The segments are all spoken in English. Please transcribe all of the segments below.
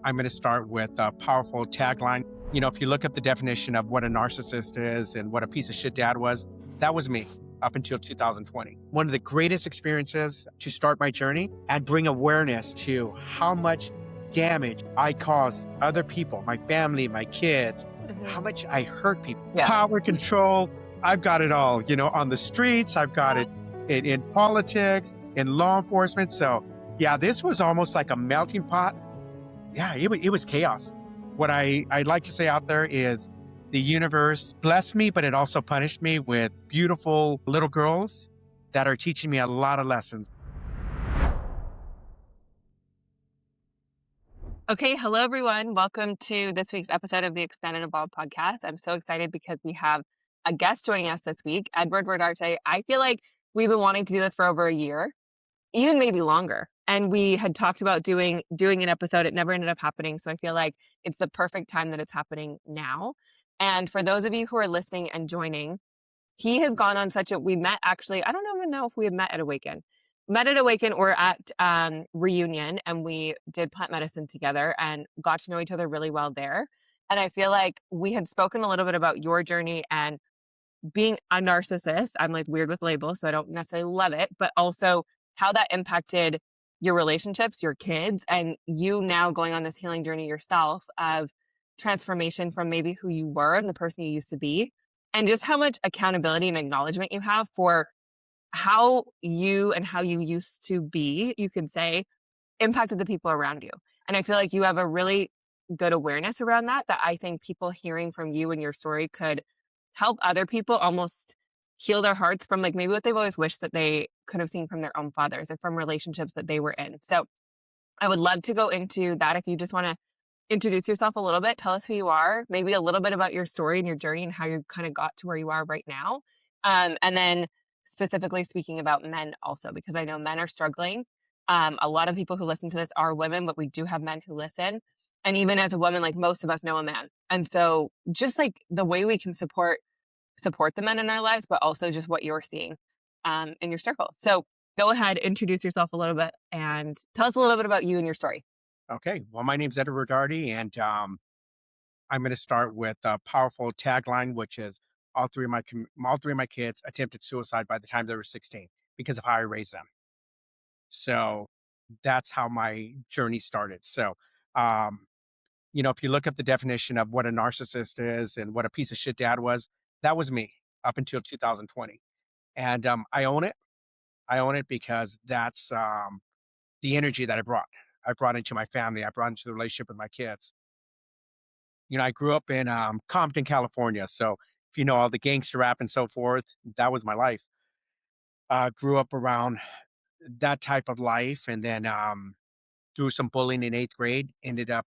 I'm going to start with a powerful tagline. If you look up the definition of what a narcissist is and what a piece of shit dad was, that was me up until 2020. One of the greatest experiences to start my journey and bring awareness to how much damage I caused other people, my family, my kids, how much I hurt people. Yeah. Power, control, I've got it all, on the streets, I've got it in politics, in law enforcement. So yeah, this was almost like a melting pot. Yeah, it was chaos. What I'd like to say out there is the universe blessed me, but it also punished me with beautiful little girls that are teaching me a lot of lessons. Okay, hello everyone. Welcome to this week's episode of the Extend and Evolve podcast. I'm so excited because we have a guest joining us this week, Edward Rodarte. I feel like we've been wanting to do this for over a year, even maybe longer. And we had talked about doing an episode. It never ended up happening. So I feel like it's the perfect time that it's happening now. And for those of you who are listening and joining, he has gone on we met actually, I don't even know if we had met at Awaken. Met at Awaken or at Reunion, and we did plant medicine together and got to know each other really well there. And I feel like we had spoken a little bit about your journey and being a narcissist. I'm like weird with labels, so I don't necessarily love it, but also how that impacted your relationships, your kids, and you now going on this healing journey yourself of transformation from maybe who you were and the person you used to be, and just how much accountability and acknowledgement you have for how you used to be, you could say, impacted the people around you. And I feel like you have a really good awareness around that I think people hearing from you and your story could help other people almost heal their hearts from like maybe what they've always wished that they could have seen from their own fathers or from relationships that they were in. So I would love to go into that. If you just want to introduce yourself a little bit, tell us who you are, maybe a little bit about your story and your journey and how you kind of got to where you are right now. And then specifically speaking about men also, because I know men are struggling. A lot of people who listen to this are women, but we do have men who listen. And even as a woman, like most of us know a man. And so just like the way we can support the men in our lives, but also just what you're seeing in your circle. So go ahead, introduce yourself a little bit and tell us a little bit about you and your story. Okay, well, my name's Edward Rodarte, and I'm going to start with a powerful tagline, which is all three of my kids attempted suicide by the time they were 16 because of how I raised them. So that's how my journey started. So, um, if you look up the definition of what a narcissist is and what a piece of shit dad was, that was me up until 2020. And I own it. I own it because that's the energy that I brought. I brought into my family. I brought into the relationship with my kids. I grew up in Compton, California. So if you know all the gangster rap and so forth, that was my life. Grew up around that type of life, and then through some bullying in 8th grade, ended up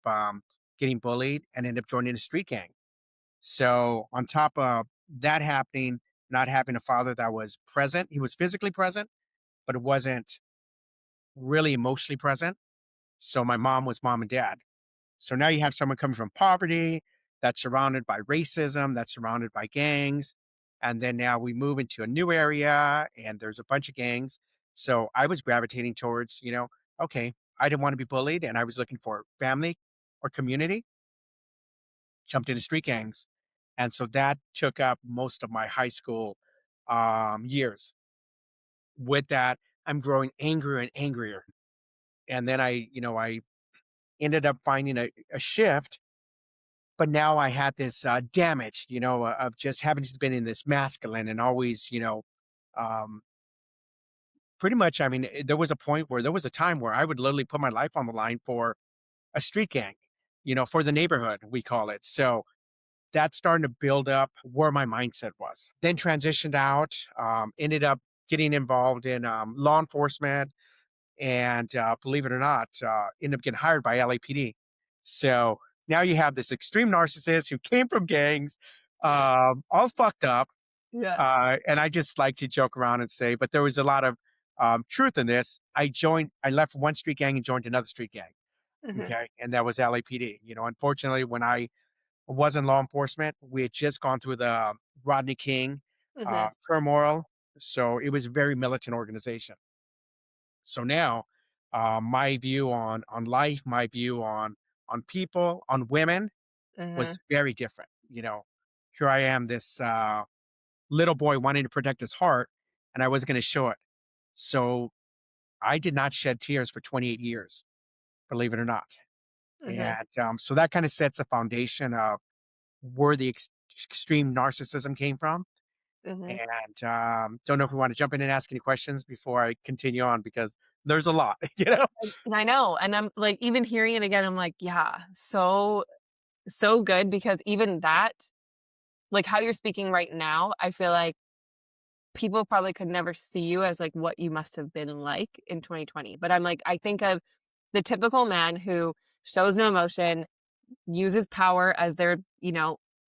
getting bullied and ended up joining a street gang. So on top of that happening, not having a father that was present, he was physically present, but it wasn't really emotionally present. So my mom was mom and dad. So now you have someone coming from poverty that's surrounded by racism, that's surrounded by gangs. And then now we move into a new area and there's a bunch of gangs. So I was gravitating towards, okay, I didn't want to be bullied and I was looking for family or community, jumped into street gangs. And so that took up most of my high school years. With that, I'm growing angrier and angrier. And then I ended up finding a shift. But now I had this damage, of just having been in this masculine and always, um, pretty much. I mean, there was a point where there was a time where I would literally put my life on the line for a street gang, for the neighborhood, we call it. So that's starting to build up where my mindset was. Then transitioned out, ended up getting involved in law enforcement, and believe it or not, ended up getting hired by LAPD. So now you have this extreme narcissist who came from gangs, all fucked up. Yeah. And I just like to joke around and say, but there was a lot of truth in this. I left one street gang and joined another street gang. Okay. And that was LAPD. Unfortunately, when I was in law enforcement, we had just gone through the Rodney King turmoil. So it was a very militant organization. So now, my view on life, my view on on people, on women Mhm. was very different. Here I am, this little boy wanting to protect his heart, and I wasn't going to show it. So I did not shed tears for 28 years, believe it or not. Mhm. And so that kind of sets a foundation of where the extreme narcissism came from. Mhm. And don't know if we want to jump in and ask any questions before I continue on because there's a lot, you know? And I know, and I'm like, even hearing it again, I'm like, yeah, so good because even that, like how you're speaking right now, I feel like people probably could never see you as like what you must have been like in 2020. But I'm like, I think of the typical man who shows no emotion, uses power as their,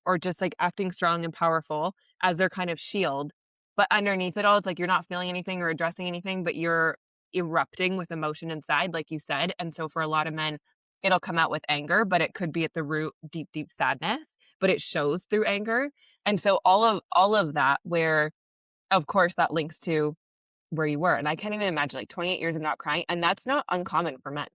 or just like acting strong and powerful as their kind of shield. But underneath it all, it's like you're not feeling anything or addressing anything, but you're erupting with emotion inside, like you said. And so for a lot of men, it'll come out with anger, but it could be at the root deep, deep sadness, but it shows through anger. And so all of that, where of course that links to where you were. And I can't even imagine like 28 years of not crying. And that's not uncommon for men.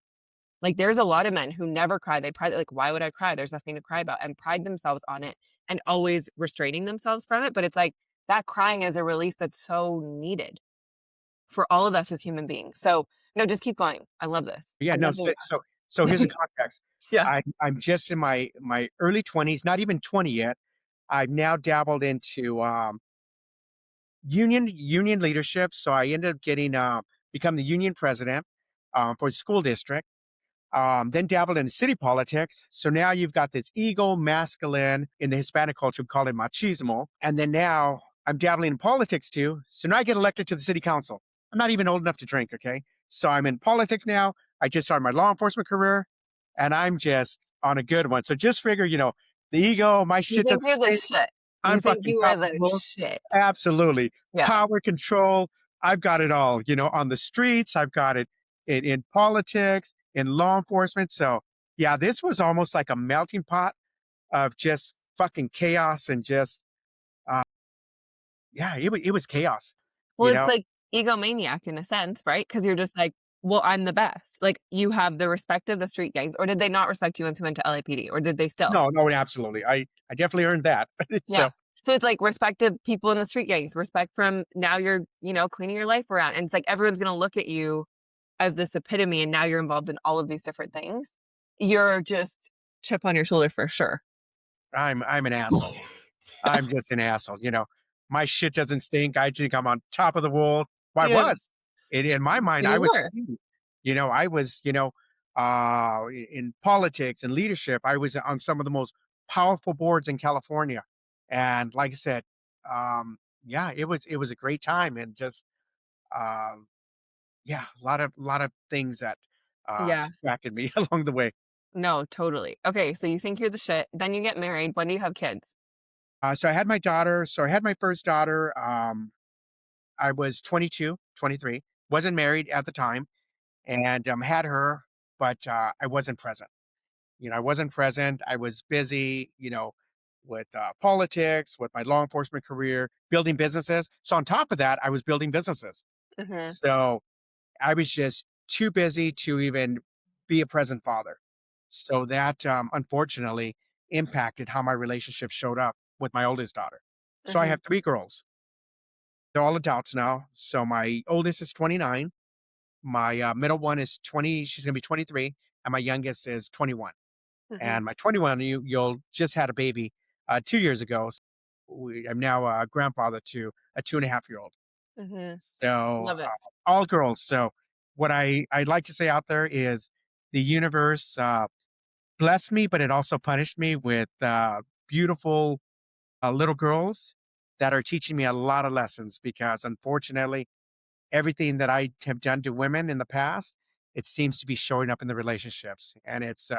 Like, there's a lot of men who never cry. They pride like, "Why would I cry? There's nothing to cry about," and pride themselves on it and always restraining themselves from it, but it's like, that crying is a release that's so needed for all of us as human beings. So, no, just keep going. I love this. Yeah, I no. love So, the so here's the context. Yeah. I'm just in my early 20s, not even 20 yet. I've now dabbled into union leadership. So I ended up getting become the union president for the school district. Then dabbled in city politics. So now you've got this ego masculine in the Hispanic culture, we call it machismo. And then now I'm dabbling in politics too. So now I get elected to the city council. I'm not even old enough to drink. Okay. So I'm in politics now. I just started my law enforcement career and I'm just on a good one. So just figure, the ego, my You shit think doesn't you're the stink. shit. You I'm think fucking you are top of the the world. shit. Absolutely. Yeah. Power control. I've got it all, on the streets. I've got it in politics, in law enforcement. So, yeah, this was almost like a melting pot of just fucking chaos and just, uh, yeah, it was chaos, Well, you it's know? like egomaniac in a sense, right? Because 'Cause you're just like, "Well, I'm the best." Like, you have the respect of the street gangs, or did they not respect you once you went to LAPD, or did they still? No, no, absolutely. I definitely earned that. Yeah. So, So it's like respect of people in the street gangs, respect from now you're, cleaning your life around, and it's like everyone's gonna look at you as this epitome, and now you're involved in all of these different things. You're just chip on your shoulder for sure. I'm an asshole. I'm just an asshole, My shit doesn't stink. I think I'm on top of the world. Well, I Yeah, was. In my mind, I you was were. king. I was, in politics and leadership, I was on some of the most powerful boards in California. And like I said, yeah, it was a great time and just um yeah, a lot of things that Yeah. distracted me along the way. No, totally. Okay, so you think you're the shit, then you get married. When do you have kids? So I had my daughter. So I had my first daughter. I was 22, 23, wasn't married at the time, and had her, but I wasn't present. I wasn't present. I was busy, with politics, with my law enforcement career, building businesses. So on top of that, I was building businesses. Mhm, So I was just too busy to even be a present father. So that unfortunately impacted how my relationship showed up with my oldest daughter. So I mhm, have three girls. They're all adults now. So my oldest is 29. My middle one is 20. She's going to be 23. And my youngest is 21. mhm, And my 21, you'll just had a baby 2 years ago. So I'm now a grandfather to a 2.5-year-old. mhm. So Love it. all girls. So what I like to say out there is the universe blessed me, but it also punished me with beautiful little girls that are teaching me a lot of lessons because unfortunately everything that I have done to women in the past, it seems to be showing up in the relationships, and it's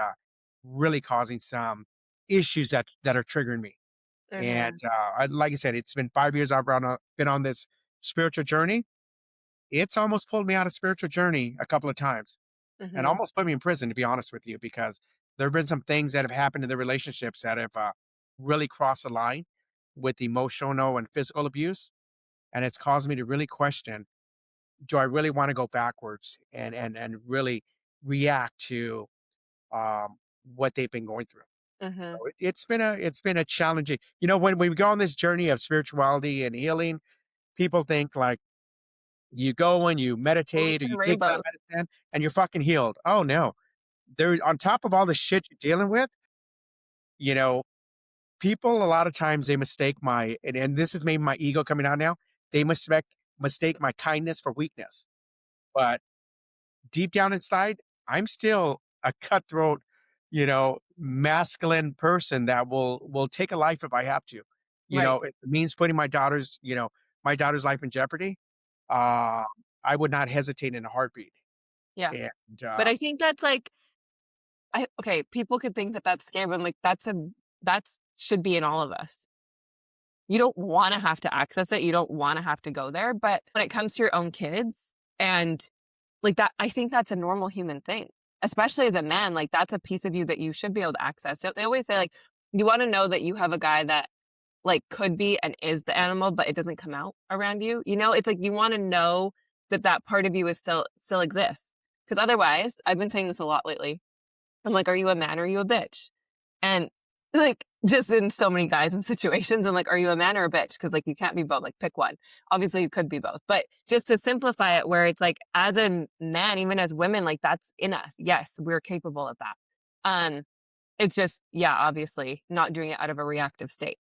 really causing some issues that are triggering me. And Mhm, like I said, it's been 5 years been on this spiritual journey. It's almost pulled me out of spiritual journey a couple of times, and mhm, almost put me in prison, to be honest with you, because there have been some things that have happened in the relationships that have really crossed the line with emotional and physical abuse, and it's caused me to really question: do I really want to go backwards and really react to what they've been going through. So Mhm. it's been a challenging. When we go on this journey of spirituality and healing, people think like you go and you Rainbows meditate or and you take that rainbows. medicine and you're fucking healed. Oh no. There on top of all the shit you're dealing with, you know, people a lot of times they mistake and this is maybe my ego coming out now. They mistake my kindness for weakness. But deep down inside, I'm still a cutthroat, masculine person that will take a life if I have to. Right. If it means putting my daughter's life in jeopardy, uh, I would not hesitate in a heartbeat. Yeah. And But I think that's like okay, people could think that that's scary, but I'm like, that's should be in all of us. You don't wanna have to access it, you don't wanna have to go there, but when it comes to your own kids and like that, I think that's a normal human thing, especially as a man, like, that's a piece of you that you should be able to access. They always say, like, you wanna know that you have a guy that, like, could be and is the animal, but it doesn't come out around you, you know? It's like you wanna know that that part of you is still exists, because otherwise I've been saying this a lot lately. I'm like, "Are you a man or are you a bitch?" And, like, just in so many guys and situations, I'm like, "Are you a man or a bitch?" Because like, you can't be both, like, pick one. Obviously, you could be both, but just to simplify it where it's like, as a man, even as women, like, that's in us. Yes, we're capable of that. Um, it's just, yeah, obviously, not doing it out of a reactive state.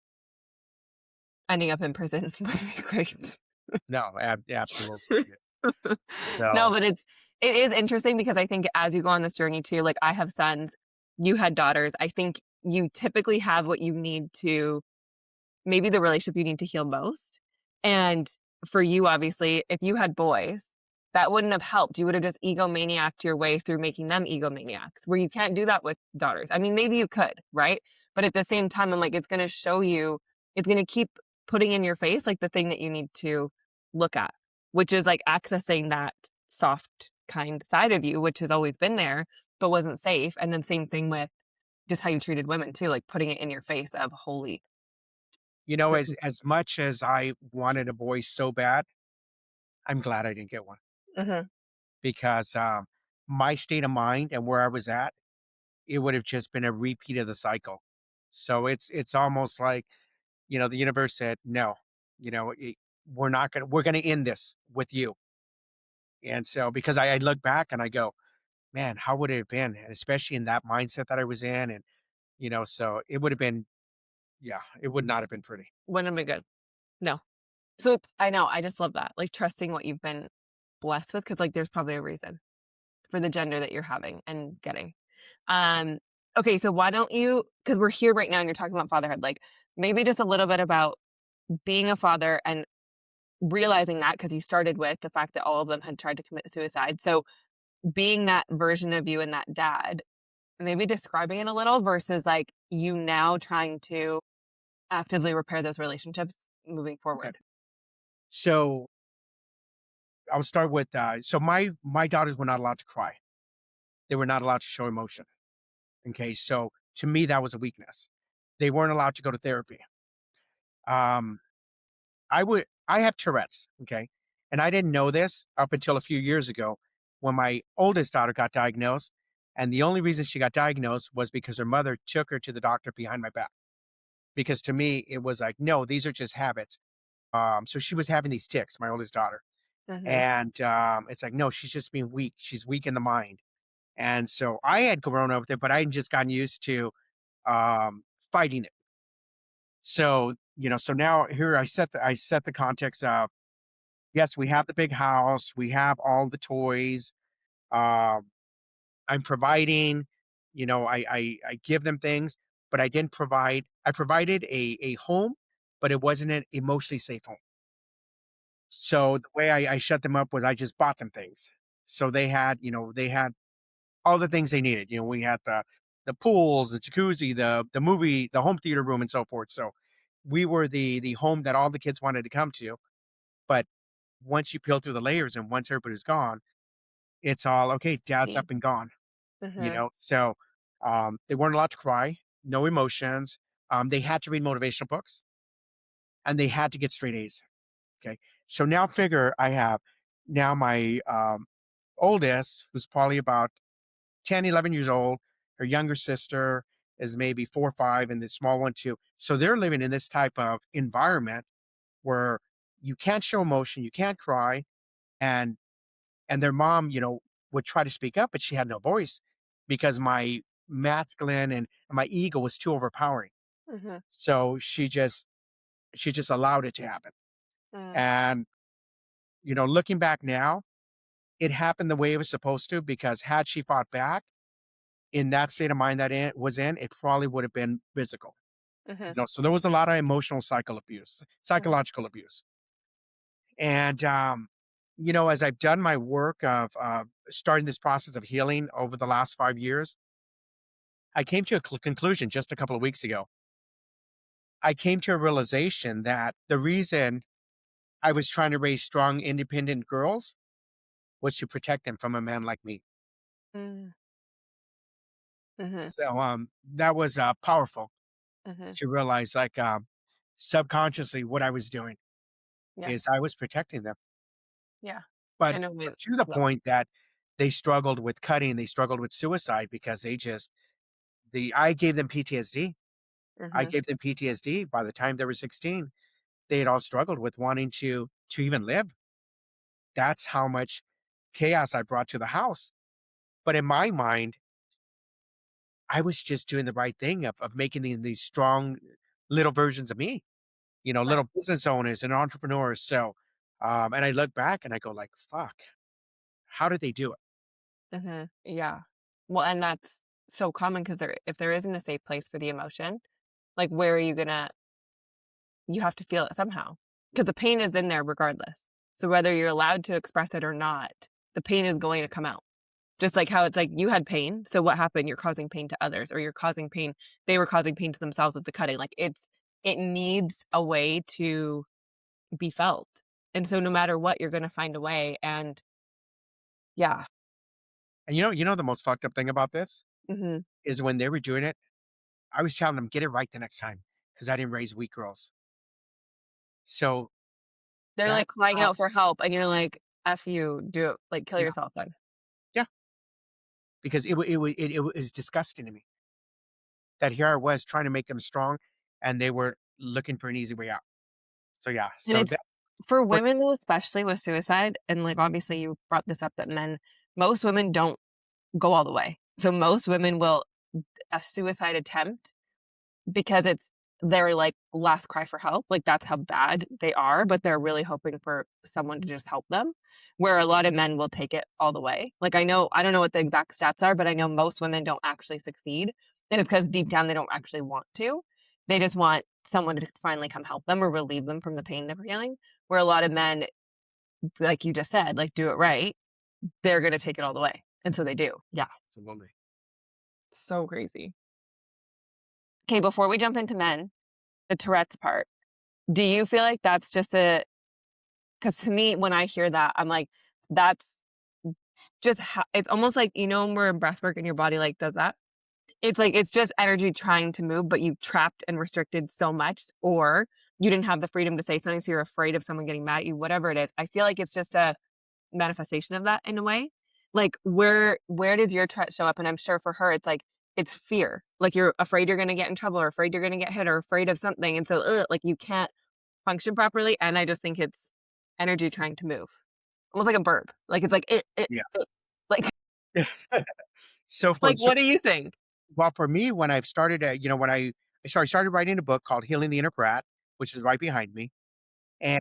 Ending up in prison would be great. no, absolutely. Yeah. No, So but it is interesting because I think as you go on this journey too, like, I have sons, you had daughters. I think you typically have what you need to maybe the relationship you need to heal most. And for you, obviously, if you had boys, that wouldn't have helped. You would have just egomaniacked your way through making them egomaniacs, where you can't do that with daughters. I mean, maybe you could, right? But at the same time, I'm like, it's going to show you, it's going to keep putting in your face like the thing that you need to look at, which is like accessing that soft, kind side of you, which has always been there, but wasn't safe. And then same thing with just how you treated women too, like putting it in your face of holy, this as is as much as I wanted a boy so bad, I'm glad I didn't get one mhm. because my state of mind and where I was at, it would have just been a repeat of the cycle. So it's almost like the universe said no. We're gonna end this with you. And so because I look back and I go, man, how would it have been? And especially in that mindset that I was in, and so it would have been, yeah, it would not have been pretty. Wouldn't have been good. No. So I know, I just love that, like, trusting what you've been blessed with, because like, there's probably a reason for the gender that you're having and getting. Um, okay, so why don't you? Because 'cause we're here right now and you're talking about fatherhood, like, maybe just a little bit about being a father and realizing that because you started with the fact that all of them had tried to commit suicide. So, being that version of you and that dad, maybe describing it a little versus, like, you now trying to actively repair those relationships moving Okay. forward. So I'll start with so my daughters were not allowed to cry. They were not allowed to show emotion. Okay. So to me, that was a weakness. They weren't allowed to go to therapy. Um, I have Tourette's, okay? And I didn't know this up until a few years ago when my oldest daughter got diagnosed. And the only reason she got diagnosed was because her mother took her to the doctor behind my back. Because to me, it was like, no, these are just habits. So she was having these tics, my oldest daughter. Mhm. And it's like, no, she's just being weak. She's weak in the mind. And so I had grown up with it, but I had just gotten used to fighting it. So now here I set the context of, yes, we have the big house, we have all the toys. Um, I'm providing, I give them things, but I didn't provide. I provided a home, but it wasn't an emotionally safe home. So the way I shut them up was I just bought them things. So they had all the things they needed. We had the pools, the jacuzzi, the movie, the home theater room, and so forth. So we were the home that all the kids wanted to come to. But once you peel through the layers and once everybody's gone, it's all okay. Dad's See. up and gone. Mhm. So they weren't allowed to cry, no emotions. They had to read motivational books and they had to get straight A's. Okay, so now figure I have now my oldest, who's probably about 10, 11 years old, Her younger sister is maybe 4 or 5, and the small one too. So they're living in this type of environment where you can't show emotion, you can't cry, and their mom, would try to speak up, but she had no voice because my masculine and my ego was too overpowering. Mhm. So she just allowed it to happen. Mm. And looking back now, it happened the way it was supposed to, because had she fought back in that state of mind that it was in, it probably would have been physical. Mhm. So there was a lot of emotional Mhm. psychological abuse. And as I've done my work of starting this process of healing over the last 5 years, I came to a conclusion just a couple of weeks ago. I came to a realization that the reason I was trying to raise strong, independent girls was to protect them from a man like me. Mm. Mhm. So that was powerful Mhm. to realize, like, subconsciously, what I was doing Yeah. is I was protecting them, Yeah. but In a way to the love. point that they struggled with cutting, they struggled with suicide because I gave them PTSD. I Mhm. gave them PTSD by the time they were 16. They had all struggled with wanting to even live. That's how much chaos I brought to the house. But in my mind, I was just doing the right thing of making these strong little versions of me, Right. little business owners and entrepreneurs. So, and I look back and I go like, fuck, how did they do it? Mhm. Yeah. Well, and that's so common because if there isn't a safe place for the emotion, like, where are you gonna you have to feel it somehow because the pain is in there regardless. So whether you're allowed to express it or not, the pain is going to come out. Just like how it's like you had pain, so what happened? You're causing pain to others, or you're causing pain they were causing pain to themselves with the cutting. Like, it needs a way to be felt. And so no matter what, you're gonna find a way, and yeah. And the most fucked up thing about this Mhm. is when they were doing it, I was telling them, get it right the next time, because I didn't raise weak girls. So They're, like, that's crying how, out for help, and you're like, "F you, do it, like, kill yeah, yourself then." yeah, because it was disgusting to me that here I was trying to make them strong, and they were looking for an easy way out. So yeah, And so it's that for was women, though, especially with suicide, and, like, obviously you brought this up that most women don't go all the way. So most women will a suicide attempt because it's their, like, last cry for help, like, that's how bad they are, but they're really hoping for someone to just help them, where a lot of men will take it all the way. Like, I don't know what the exact stats are, but I know most women don't actually succeed, and it's because deep down they don't actually want to. They just want someone to finally come help them or relieve them from the pain they're feeling, where a lot of men, like you just said, like, do it right, they're gonna take it all the way, and so they do. Yeah, absolutely. so crazy. Okay, before we jump into men, the Tourette's part. Do you feel like that's just a because to me, when I hear that, I'm like, that's just ho it's almost like, where breath work and your body, like, does that? It's like, it's just energy trying to move, but you've trapped and restricted so much, or you didn't have the freedom to say something, so you're afraid of someone getting mad at you, whatever it is. I feel like it's just a manifestation of that in a way. Like, where does your Tourette show up? And I'm sure for her, it's like, it's fear. Like, you're afraid you're gonna get in trouble or afraid you're gonna get hit or afraid of something, and so, like, you can't function properly, and I just think it's energy trying to move. Almost like a burp. Like, it's like, Yeah. like So what do you think? well, for me, when I've started, when I started writing a book called Healing the Inner Brat, which is right behind me. And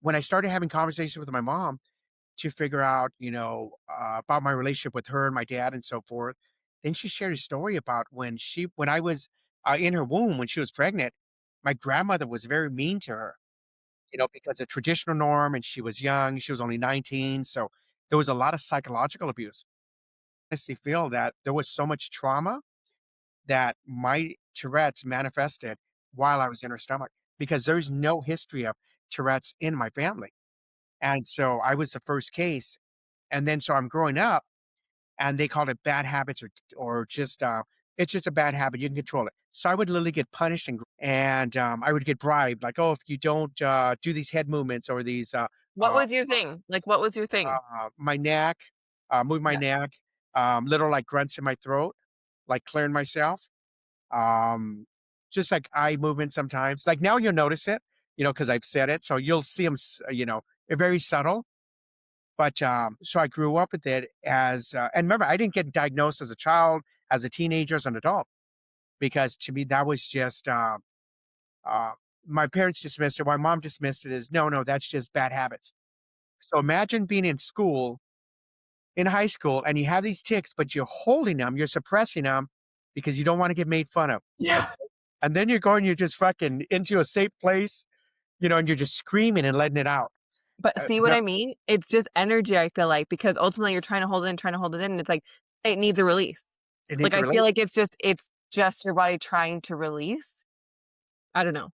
when I started having conversations with my mom to figure out, about my relationship with her and my dad and so forth, then she shared a story about when I was in her womb, when she was pregnant, my grandmother was very mean to her, because of traditional norm, and she was young, she was only 19. So there was a lot of psychological abuse. I honestly feel that there was so much trauma that my Tourette's manifested while I was in her stomach, because there's no history of Tourette's in my family. And so I was the first case. And then so I'm growing up, and they called it bad habits, or just it's just a bad habit. You can control it. So I would literally get punished, and I would get bribed, like, oh, if you don't do these head movements or these What was your thing? Like, what was your thing? my neck, move my Yeah. neck. little like grunts in my throat, like clearing myself. Um, just like eye movement sometimes. Like now you'll notice it, because I've said it. So you'll see them, they're very subtle. But so I grew up with it and remember, I didn't get diagnosed as a child, as a teenager, as an adult, because to me, that was just, uh, my parents dismissed it. My mom dismissed it as no, no, that's just bad habits. So imagine being in school, in high school, and you have these ticks, but you're holding them, you're suppressing them because you don't want to get made fun of. Yeah. And then you're just fucking into a safe place, and you're just screaming and letting it out. But see what No, I mean? It's just energy, I feel like, because ultimately you're trying to hold it in, trying to hold it in, and it's like, it needs a release. it Like, needs a I feel release. like it's just your body trying to release. I don't know.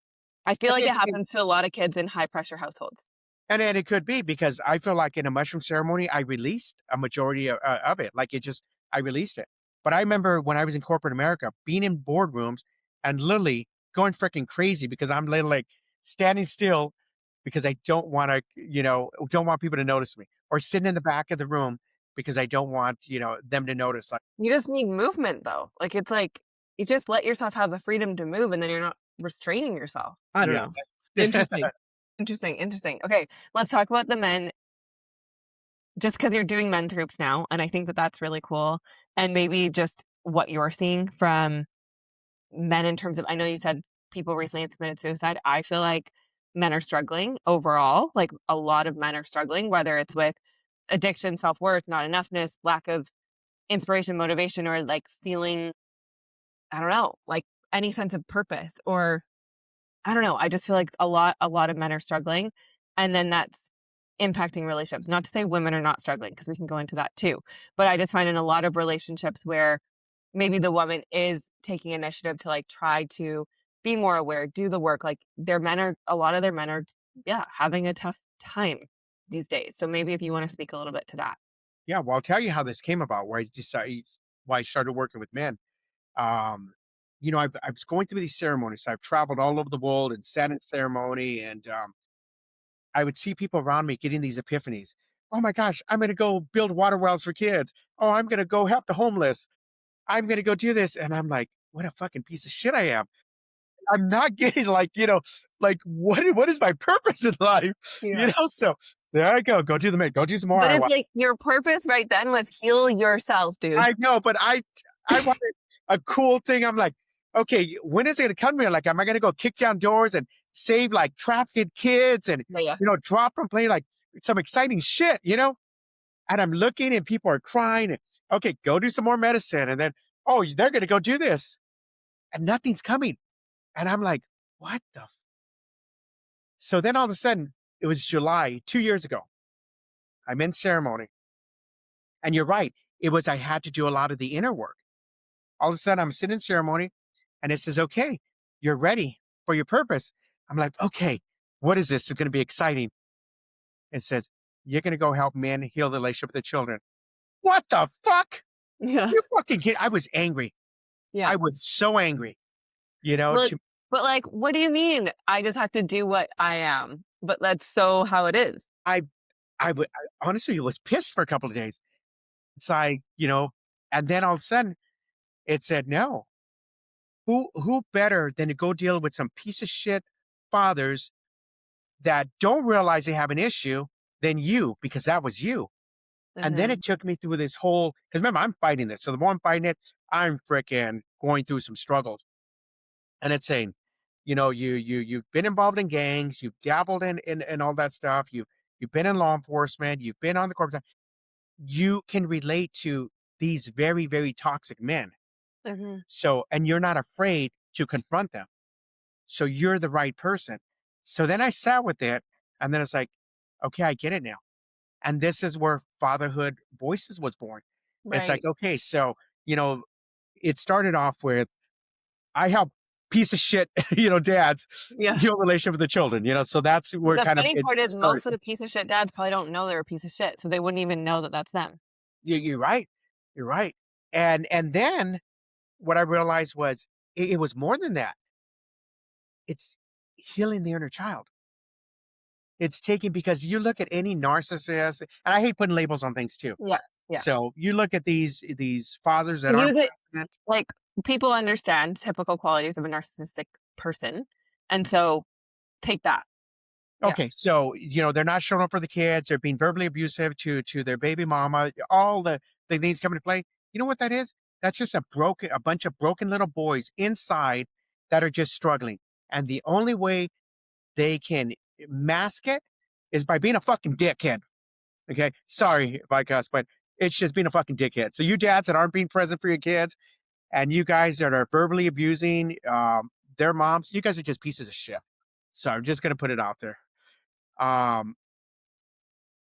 I feel And like it it, happens to a lot of kids in high pressure households. and it could be because I feel like in a mushroom ceremony, I released a majority of it. Like I released it. But I remember when I was in corporate America, being in boardrooms and literally going freaking crazy because I'm literally like standing still because I don't want people to notice me, or sitting in the back of the room because I don't want, them to notice. Like, You just need movement though. Like, it's like, you just let yourself have the freedom to move, and then you're not restraining yourself. I don't yeah. know. Interesting. Interesting, interesting. Okay, let's talk about the men, just because 'cause you're doing men's groups now, and I think that that's really cool, and maybe just what you're seeing from men in terms of, I know you said people recently have committed suicide. I feel like men are struggling overall, like, a lot of men are struggling, whether it's with addiction, self-worth, not enoughness, lack of inspiration, motivation, or, like, feeling, I don't know, like, any sense of purpose, or I don't know, I just feel like a lot of men are struggling, and then that's impacting relationships. Not to say women are not struggling, because we can go into that too, but I just find in a lot of relationships where maybe the woman is taking initiative to, like, try to be more aware, do the work, like, a lot of their men are, yeah, having a tough time these days. So maybe if you wanna speak a little bit to that. Yeah, well, I'll tell you how this came about, where I decided why I started working with men. Um, I was going through these ceremonies. I've traveled all over the world and sat in ceremony, and I would see people around me getting these epiphanies. Oh my gosh, I'm going to go build water wells for kids. Oh, I'm going to go help the homeless. I'm going to go do this, and I'm like, what a fucking piece of shit I am. I'm not getting like, like what is my purpose in life? Yeah. So there I go do the minute, go do some more. But it's like your purpose right then was heal yourself, dude. I know, but I wanted a cool thing. I'm like, okay, when is it gonna come here? Like, am I gonna go kick down doors and save like trafficked kids and Yeah, yeah. drop from plane like some exciting shit? And I'm looking and people are crying. And, okay, go do some more medicine, and then they're gonna go do this, and nothing's coming. And I'm like, what the? So then all of a sudden, it was July 2 years ago. I'm in ceremony, and you're right. It was I had to do a lot of the inner work. All of a sudden, I'm sitting in ceremony and it says, okay, you're ready for your purpose. I'm like, okay, what is this? It's going to be exciting. It says, you're going to go help men heal the relationship with the children. What the fuck? Yeah. You fucking kid. I was angry. Yeah. I was so angry, Well, to, but, like, what do you mean? I just have to do what I am, but that's so how it is. I, honestly, was pissed for a couple of days. It's like, and then all of a sudden it said, no, who better than to go deal with some piece of shit fathers that don't realize they have an issue than you, because that was you. And then Mhm. it took me through this whole, because remember, I'm fighting this. So the more I'm fighting it, I'm freaking going through some struggles. And it's saying, you've been involved in gangs, you've dabbled in all that stuff, you've been in law enforcement, you've been on the corporate side. You can relate to these very, very toxic men. Mhm. So, and you're not afraid to confront them. So you're the right person. So then I sat with it, and then it's like, okay, I get it now. And this is where Fatherhood Voices was born. It's like, Right. okay, so, you know, it started off with I help piece of shit, dads Yeah. heal the relationship with the children, so that's where The kind of funny it part is started. most of the piece of shit dads probably don't know they're a piece of shit, so they wouldn't even know that that's them. You're right. You're right. And then what I realized was it was more than that. It's healing the inner child. It's taking, because you look at any narcissist, and I hate putting labels on things too. Yeah. Yeah. So you look at these fathers that aren't Use it present. like people understand typical qualities of a narcissistic person. And so take that. Yeah. Okay, so they're not showing up for the kids. They're being verbally abusive to their baby mama. All the things come into play. You know what that is? That's just a bunch of broken little boys inside that are just struggling. And the only way they can mask it is by being a fucking dickhead. Okay, sorry, like us, but it's just being a fucking dickhead. So you dads that aren't being present for your kids, and you guys that are verbally abusing their moms, you guys are just pieces of shit. So I'm just gonna put it out there. Um,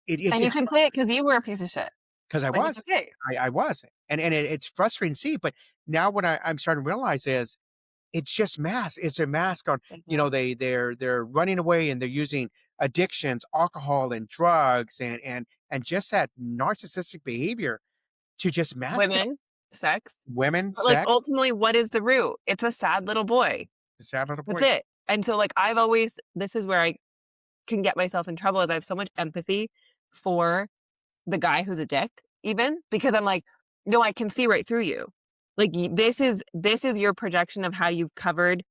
And you it's can say it because you were a piece of shit. because I Like, it's was, okay. I was, and it's frustrating to see. But now what I'm starting to realize is it's just mask. It's a mask on. Mhm. They're running away and they're using addictions, alcohol and drugs, and just that narcissistic behavior to just mask it. Women, sex. Women, But, like, sex, ultimately, what is the root? It's a sad little boy. sad little That's boys. it. And so, like, I've always this is where I can get myself in trouble is I have so much empathy for the guy who's a dick even, because I'm like, "No, I can see right through you." Like, this is your projection of how you've covered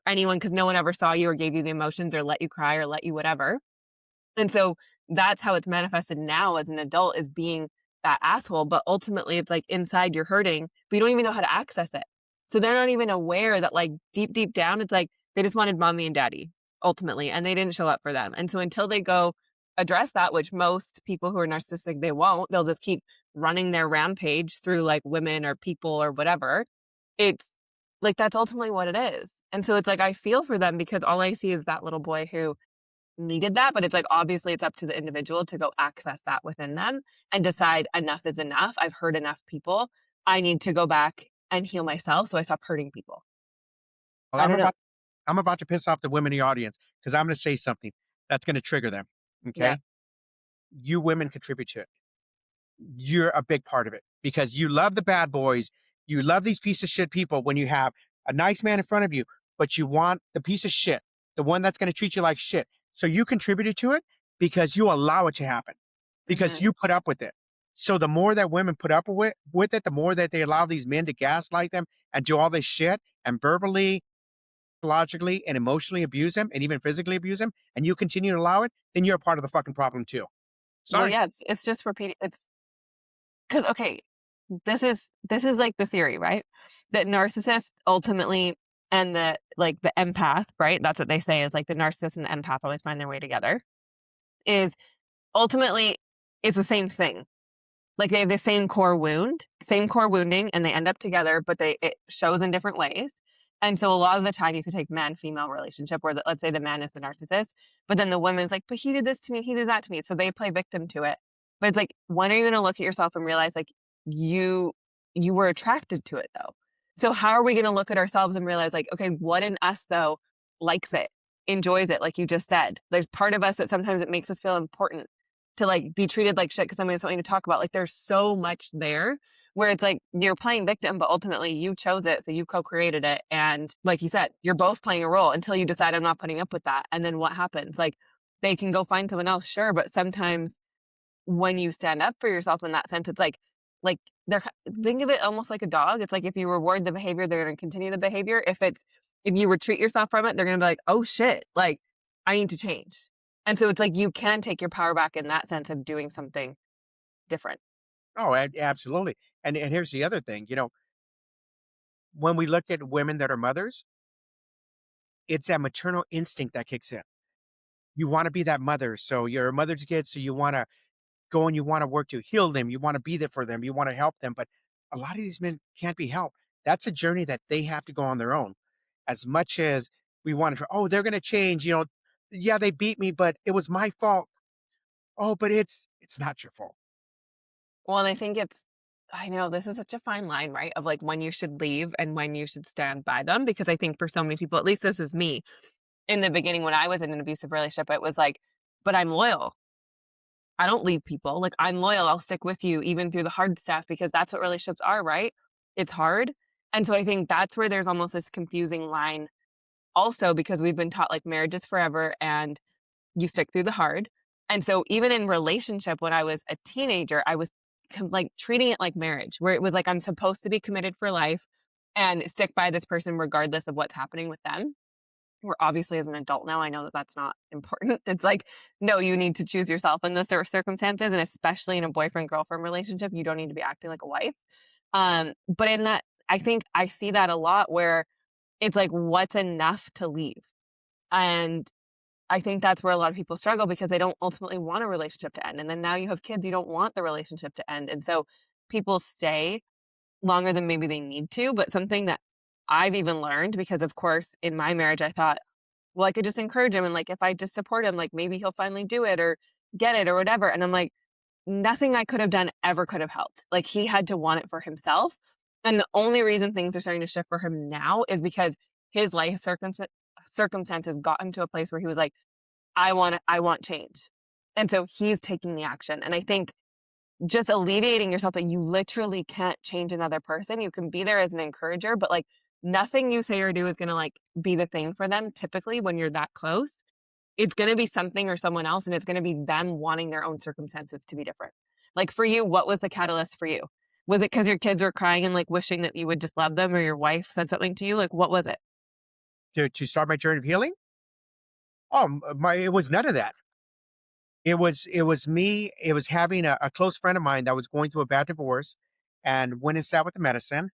anyone because no one ever saw you or gave you the emotions or let you cry or let you whatever. And so that's how it's manifested now as an adult is being that asshole. But ultimately, it's like inside you're hurting, but you don't even know how to access it. So they're not even aware that, like, deep, deep down, it's like they just wanted mommy and daddy ultimately, and they didn't show up for them. And so until they go address that, which most people who are narcissistic, they won't, they'll just keep running their rampage through like women or people or whatever. It's like that's ultimately what it is. And so it's like I feel for them because all I see is that little boy who needed that, but it's like obviously it's up to the individual to go access that within them and decide enough is enough. I've hurt enough people. I need to go back and heal myself so I stop hurting people. Well, I don't know. I'm about to piss off the women in the audience because I'm going to say something that's going to trigger them. Yeah. Okay, you women contribute to it. You're a big part of it because you love the bad boys. You love these piece of shit people when you have a nice man in front of you, but you want the piece of shit, the one that's going to treat you like shit. So you contributed to it because you allow it to happen, because Mhm. you put up with it. So the more that women put up with it, the more that they allow these men to gaslight them and do all this shit and verbally, logically, and emotionally abuse them and even physically abuse them, and you continue to allow it, then you're a part of the fucking problem too. Well, Sorry. yeah, it's just repeating. It's because okay, this is like the theory, right? That narcissists ultimately and the empath, right? That's what they say is like the narcissist and the empath always find their way together. Is ultimately it's the same thing. Like they have the same core wound, same core wounding, and they end up together, but it shows in different ways. And so a lot of the time you could take man-female relationship where let's say the man is the narcissist, but then the woman's like, but he did this to me, he did that to me. So they play victim to it. But it's like, when are you gonna look at yourself and realize like you you were attracted to it though? So how are we gonna look at ourselves and realize like, okay, what in us though likes it, enjoys it, like you just said? There's part of us that sometimes it makes us feel important to like be treated like shit because somebody has something to talk about. Like there's so much there where it's like you're playing victim, but ultimately you chose it. So you co-created it. And like you said, you're both playing a role until you decide I'm not putting up with that. And then what happens? Like they can go find someone else, sure. But sometimes when you stand up for yourself in that sense, it's like they're think of it almost like a dog. It's like if you reward the behavior, they're gonna continue the behavior. If you retreat yourself from it, they're gonna be like, oh shit, like I need to change. And so it's like you can take your power back in that sense of doing something different. Oh, absolutely. And here's the other thing. When we look at women that are mothers, it's that maternal instinct that kicks in. You want to be that mother. So you're a mother's kid. So you want to go and you want to work to heal them. You want to be there for them. You want to help them. But a lot of these men can't be helped. That's a journey that they have to go on their own. As much as we want to, oh, they're going to change. Yeah, they beat me, but it was my fault. Oh, but it's not your fault. Well, and I think I know this is such a fine line, right? Of like when you should leave and when you should stand by them. Because I think for so many people, at least this was me in the beginning when I was in an abusive relationship, it was like, but I'm loyal. I don't leave people. Like I'm loyal. I'll stick with you even through the hard stuff because that's what relationships are, right? It's hard. And so I think that's where there's almost this confusing line also because we've been taught like marriage is forever and you stick through the hard. And so even in relationship when I was a teenager, I was like treating it like marriage, where it was like I'm supposed to be committed for life and stick by this person regardless of what's happening with them. Where obviously as an adult now, I know that that's not important. It's like, no, you need to choose yourself in those circumstances, and especially in a boyfriend girlfriend relationship, you don't need to be acting like a wife. But in that, I think I see that a lot where it's like, what's enough to leave? And I think that's where a lot of people struggle because they don't ultimately want a relationship to end. And then now you have kids, you don't want the relationship to end. And so people stay longer than maybe they need to. But something that I've even learned, because of course, in my marriage, I thought, well, I could just encourage him. And like, if I just support him, like maybe he'll finally do it or get it or whatever. And I'm like, nothing I could have done ever could have helped. Like he had to want it for himself. And the only reason things are starting to shift for him now is because his life circumstances got him to a place where he was like, I want change. And so he's taking the action. And I think just alleviating yourself that you literally can't change another person. You can be there as an encourager, but like nothing you say or do is going to like be the thing for them. Typically when you're that close, it's going to be something or someone else, and it's going to be them wanting their own circumstances to be different. Like for you, what was the catalyst for you? Was it because your kids were crying and like wishing that you would just love them, or your wife said something to you? Like what was it? To start my journey of healing. It was none of that. It was me. It was having a close friend of mine that was going through a bad divorce, and went and sat with the medicine,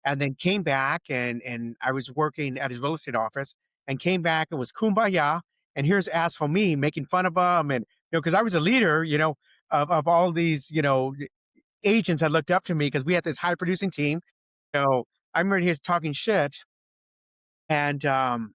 and then came back, and I was working at his real estate office, and came back and was kumbaya. And here's asshole me making fun of him, and because I was a leader, of all these, agents that looked up to me because we had this high producing team. So I remember he was talking shit, and then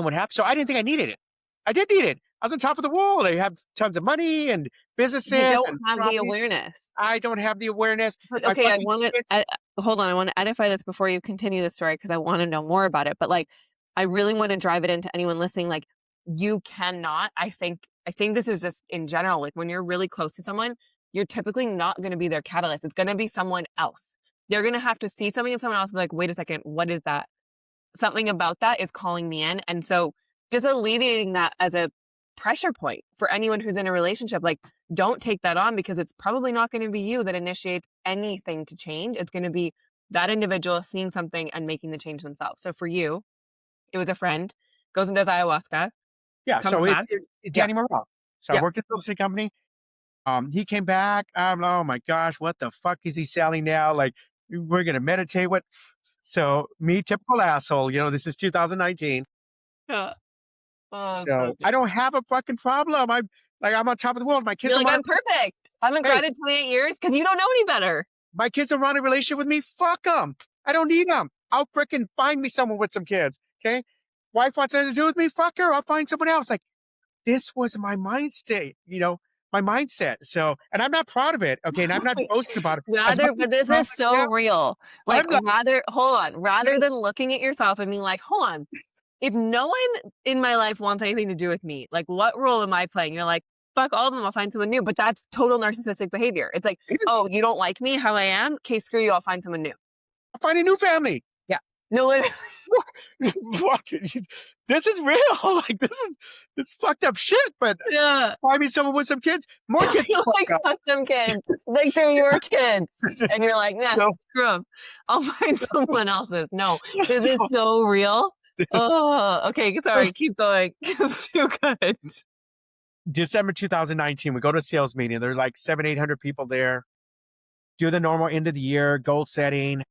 what happened? So I didn't think I needed it. I did need it. I was on top of the world. I have tons of money and You businesses don't and have the property. awareness. I don't have the awareness. But My okay, I fucking want kids. to hold on. I want to edify this before you continue the story because I want to know more about it. But like, I really want to drive it into anyone listening. Like, you cannot. I think this is just in general. Like, when you're really close to someone, you're typically not going to be their catalyst. It's going to be someone else. They're going to have to see something in someone else. And be like, wait a second, what is that? Something about that is calling me in. And so just alleviating that as a pressure point for anyone who's in a relationship, like don't take that on because it's probably not going to be you that initiates anything to change. It's going to be that individual seeing something and making the change themselves. So for you, it was a friend, goes and does ayahuasca, Yeah. comes So back. it's Yeah. Danny Morale. So I Yeah. worked at the real estate company. He came back. I'm oh my gosh, what the fuck is he selling now? Like we're gonna meditate. What? So me, typical asshole. This is 2019. Yeah. Oh, so So I good. don't have a fucking problem. I'm on top of the world. My kids You're are like, running. I'm perfect. I've been Hey, grounded 28 years because you don't know any better. my kids are running a relationship with me. Fuck them. I don't need them. I'll freaking find me someone with some kids. Okay. Wife wants nothing to do with me. Fuck her. I'll find someone else. Like this was my mind state, my mindset. So, and I'm not proud of it. Okay. And I'm not boasting about it as much Rather, as but this proud is I so am. real. Like, I'm like, hold on, rather than looking at yourself and being like, hold on, if no one in my life wants anything to do with me, like, what role am I playing? You're like, fuck all of them, I'll find someone new. But that's total narcissistic behavior. It's like, it is. oh, you don't like me how I am? Okay, screw you, I'll find someone new. I'll find a new family. Yeah. No, literally, Fuck it. This is real. Like this fucked up shit. But yeah. find me someone with some kids. More kids. You're like, Fuck fuck them kids. Like, they're your kids. up. And you're like, nah, So, screw them. I'll find someone else's. No, this is so so real. Oh, okay. Sorry. Keep going. It's too good. December 2019, we go to a sales meeting. There's like 800 people there. Do the normal end of the year goal setting.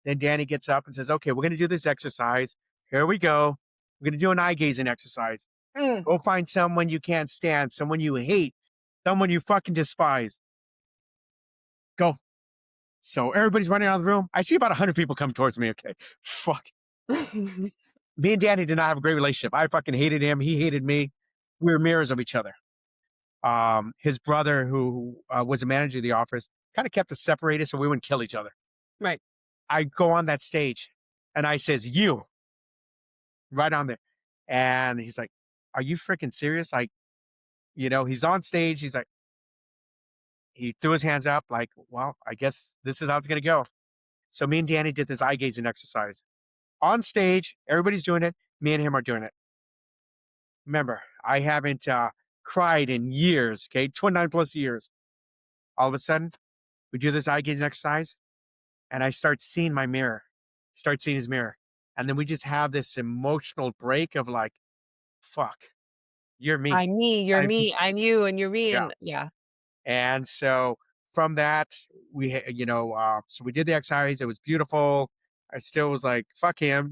Then Danny gets up and says, okay, we're going to do this exercise. Here we go. We're going to do an eye gazing exercise. Mm. Go find someone you can't stand, someone you hate, someone you fucking despise. Go. So everybody's running out of the room. I see about 100 people come towards me. Okay. Fuck. Me and Danny did not have a great relationship. I fucking hated him. He hated me. We were mirrors of each other. His brother, who was a manager of the office, kind of kept us separated so we wouldn't kill each other. Right. I go on that stage and I says, you, right on there. And he's like, are you freaking serious? Like, he's on stage. He's like, he threw his hands up like, well, I guess this is how it's going to go. So me and Danny did this eye gazing exercise on stage. Everybody's doing it. Me and him are doing it. Remember, I haven't cried in years. Okay. 29 plus years. All of a sudden, we do this eye gazing exercise, and I start seeing my mirror, start seeing his mirror. And then we just have this emotional break of like, fuck, you're me. I'm me, you're I, me, I'm you, and you're me, yeah. and yeah, And so from that, so we did the exercise. It was beautiful. I still was like, fuck him,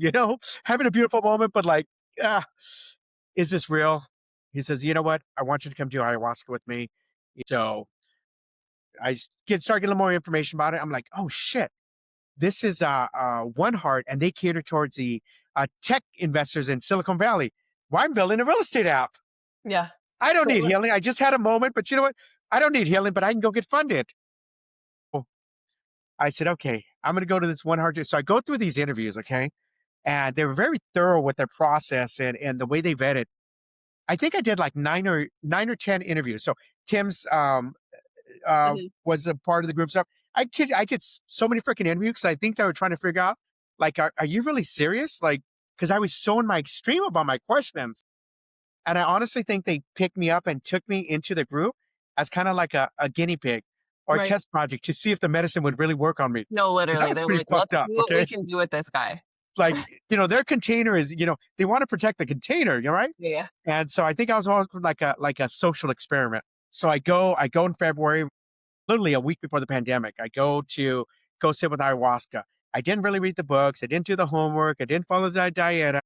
having a beautiful moment, but like, ah, is this real? He says, you know what? I want you to come do ayahuasca with me. So start getting a little more information about it. I'm like, oh shit, this is One Heart, and they cater towards the tech investors in Silicon Valley. Well, I'm building a real estate app. yeah. I don't So need what healing. I just had a moment, but you know what? I don't need healing, but I can go get funded. Oh, I said, okay, I'm going to go to this One Heart. So I go through these interviews, okay, and they were very thorough with their process and the way they vetted. I think I did like nine or 10 interviews. So Tim's Mhm, was a part of the group stuff. I did so many freaking interviews because I think they were trying to figure out, like, are you really serious? Like, because I was so in my extreme about my questions. And I honestly think they picked me up and took me into the group as kind of like a guinea pig or a right. test project to see if the medicine would really work on me. No, 'Cause that literally, was they're pretty like, fucked "Let's up. see what we Okay. can do with this guy." Like, their container is, they want to protect the container, you know, right? Yeah, And so I think I was almost like a social experiment. So I go in February, literally a week before the pandemic. I go sit with ayahuasca. I didn't really read the books. I didn't do the homework. I didn't follow the diet.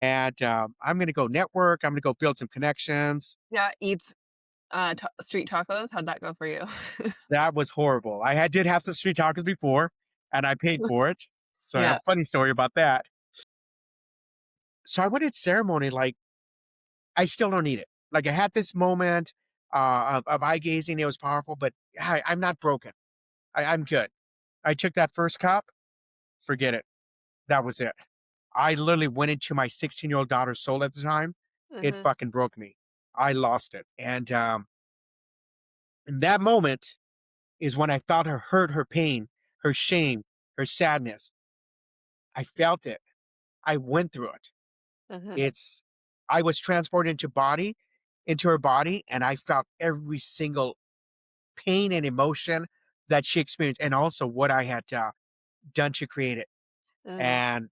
And I'm going to go network. I'm going to go build some connections. yeah, eats, ta street tacos, how'd that go for you? That was horrible. Did have some street tacos before, and I paid for it. So I have Yeah, a funny story about that. So I went in ceremony like I still don't need it. Like I had this moment of eye gazing. It was powerful, but I'm not broken. I'm good. I took that first cup. Forget it. That was it. I literally went into my 16-year-old daughter's soul at the time. It mhm, fucking broke me. I lost it. And in that moment is when I felt her hurt, her pain, her shame, her sadness. I felt it. I went through it. mhm, It's I was transported into her body, and I felt every single pain and emotion that she experienced, and also what I had done to create it. mhm, And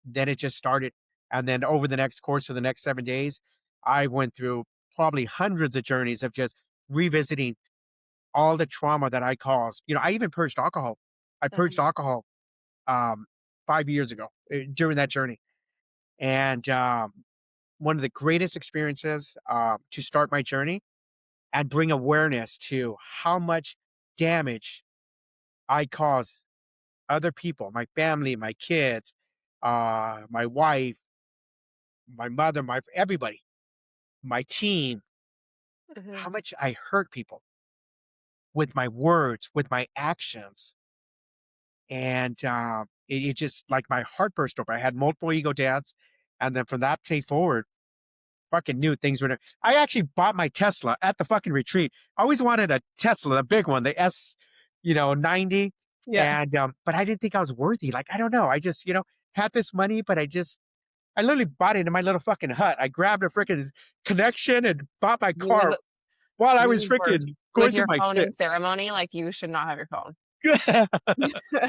then it just started. And then over the next course of the next 7 days, I went through probably hundreds of journeys of just revisiting all the trauma that I caused. I even purged alcohol. I purged mhm, alcohol um, 5 years ago during that journey. And one of the greatest experiences to start my journey and bring awareness to how much damage I cause other people, my family, my kids, my wife, my mother, my everybody, my team, mhm, how much I hurt people with my words, with my actions. And it just like my heart burst open. I had multiple ego deaths. And then from that day forward, fucking knew things were. I actually bought my Tesla at the fucking retreat. I always wanted a Tesla, the big one, the S, 90. yeah. And but I didn't think I was worthy. Like, I don't know. I just, had this money, but I literally bought it in my little fucking hut. I grabbed a freaking connection and bought my car Really while I was really worse. freaking going With through your my phone shit. in ceremony, like, you should not have your phone. Oh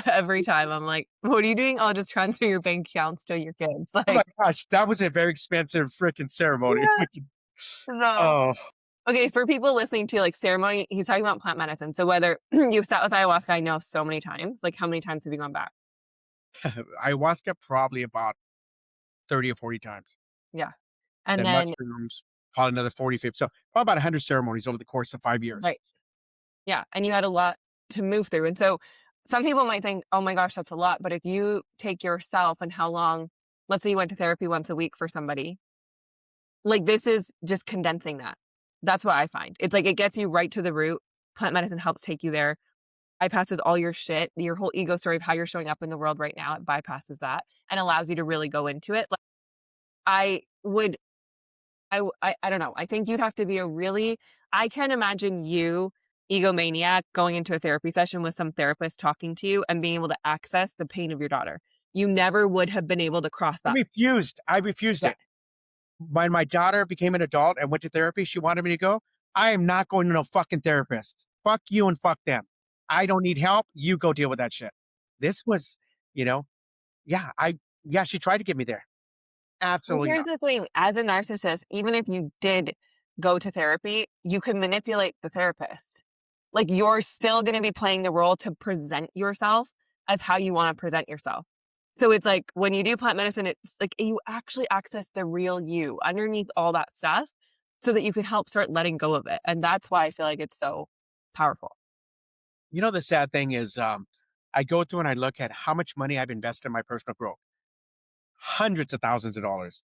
Every time I'm like, "What are you doing?" "Oh, just transfer your bank accounts to your kids." my Like, gosh, that was a very expensive freaking ceremony. yeah, no. Oh, Okay, for people listening to, like, ceremony, he's talking about plant medicine, so whether you've sat with ayahuasca, I know so many times, like, how many times have you gone back? ayahuasca probably about 30 or 40 times. Yeah, and Then then mushrooms, probably another 40, 50. So probably about 100 ceremonies over the course of 5 years. right, yeah, and you had a lot to move through, and so some people might think, "Oh my gosh, that's a lot," but if you take yourself and how long let's say you went to therapy once a week for somebody, like, this is just condensing that. That's what I find. It's like it gets you right to the root. Plant medicine helps take you there. Bypasses all your shit, your whole ego story of how you're showing up in the world right now. It bypasses that and allows you to really go into it. Like, I would, I don't know. I think you'd have to be a really, I can imagine you, egomaniac, going into a therapy session with some therapist talking to you and being able to access the pain of your daughter. You never would have been able to cross I that. refused. I refused Yeah. it. When my daughter became an adult and went to therapy, she wanted me to go. I am not going to no fucking therapist. Fuck you and fuck them. I don't need help. You go deal with that shit. This was, you know, yeah, yeah, she tried to get me there. Well, Absolutely here's not. the thing, as a narcissist, even if you did go to therapy, you can manipulate the therapist. Like, you're still gonna be playing the role to present yourself as how you wanna present yourself. So it's like, when you do plant medicine, it's like you actually access the real you underneath all that stuff so that you can help start letting go of it, and that's why I feel like it's so powerful. The sad thing is, I go through and I look at how much money I've invested in my personal growth. Hundreds of thousands of dollars.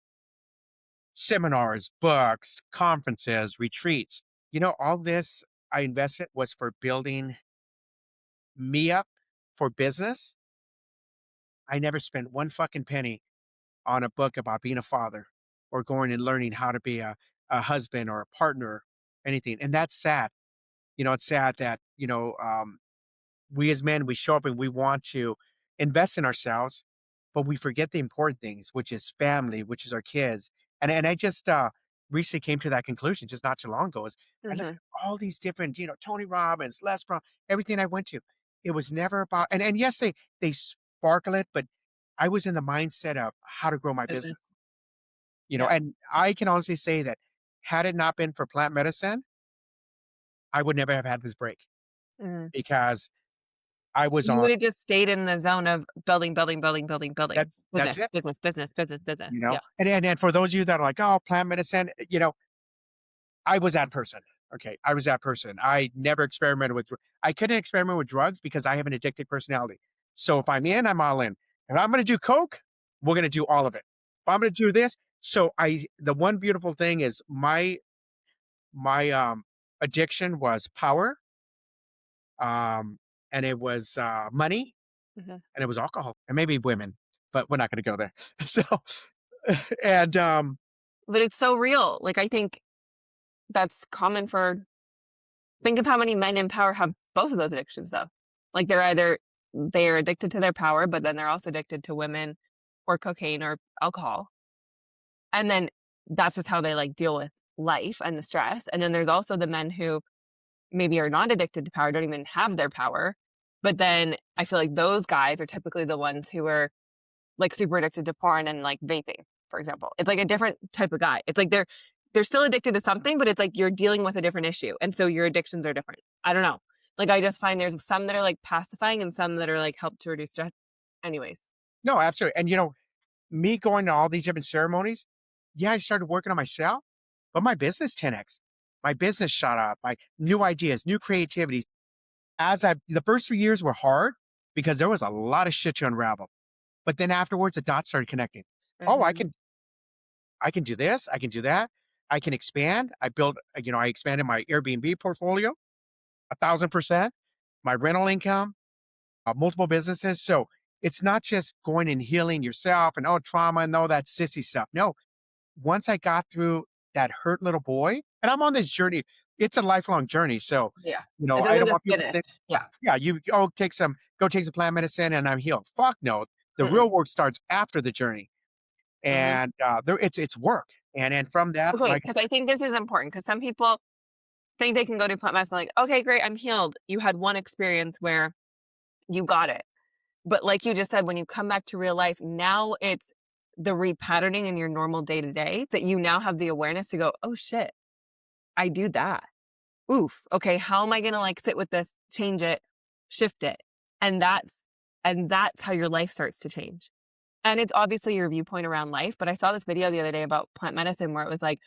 Seminars, books, conferences, retreats. All this I invested was for building me up for business. I never spent one fucking penny on a book about being a father or going and learning how to be a husband or a partner, anything. And that's sad. It's sad that, we as men, we show up and we want to invest in ourselves, but we forget the important things, which is family, which is our kids. And I just recently came to that conclusion just not too long ago. Is I look Mhm, at all these different, Tony Robbins, Les Brown, everything I went to. It was never about, and yes, they sparkle it, but I was in the mindset of how to grow my business, business. yeah, And I can honestly say that had it not been for plant medicine, I would never have had this break mhm. because I was You on. would've just stayed in the zone of building, building, building, building, building. That's Business, it. business, business, business, business, yeah. And for those of you that are like, "Oh, plant medicine," I was that person. Okay, I was that person. I never experimented with I couldn't experiment with drugs because I have an addictive personality. So if I'm in, I'm all in. If I'm gonna do coke, we're gonna do all of it. If I'm gonna do this, so I the one beautiful thing is my addiction was power, um, and it was money, Mhm. and it was alcohol, and maybe women, but we're not gonna go there. So and But it's so real, like, I think that's common for think of how many men in power have both of those addictions, though. Like, they're addicted to their power, but then they're also addicted to women or cocaine or alcohol, and then that's just how they, like, deal with life and the stress, and then there's also the men who maybe are not addicted to power, don't even have their power, but then I feel like those guys are typically the ones who are like super addicted to porn and like vaping, for example. It's like a different type of guy. It's like they're still addicted to something, but it's like you're dealing with a different issue. And so your addictions are different. I don't know. Like I just find there's some that are like pacifying and some that are like help to reduce stress. Anyways. no, absolutely. And me going to all these different ceremonies, yeah, I started working on myself, but my business 10x. My business shot up. My new ideas, new creativity. The first 3 years were hard because there was a lot of shit to unravel. But then afterwards, the dots started connecting. Oh, I Mhm. can, I can do this. I can do that. I can expand. I expanded my Airbnb portfolio 1,000%. My rental income, multiple businesses. So it's not just going and healing yourself and trauma and all that sissy stuff. No, once I got through that hurt little boy, and I'm on this journey, it's a lifelong journey. So, Yeah. It I doesn't don't just want people to finish. think, Yeah. yeah, you go take some plant medicine and I'm healed. Fuck no. The Mm-mm. real work starts after the journey. Mhm. And it's work. And from that, Okay, like I because said, I think this is important because some people think they can go to plant medicine like, okay, great, I'm healed. You had one experience where you got it. But like you just said, when you come back to real life, now it's the repatterning in your normal day to day that you now have the awareness to go, oh shit, I do that. Oof. Okay. How am I going to like sit with this, change it, shift it? And that's, and that's how your life starts to change. And it's obviously your viewpoint around life. But I saw this video the other day about plant medicine where it was like,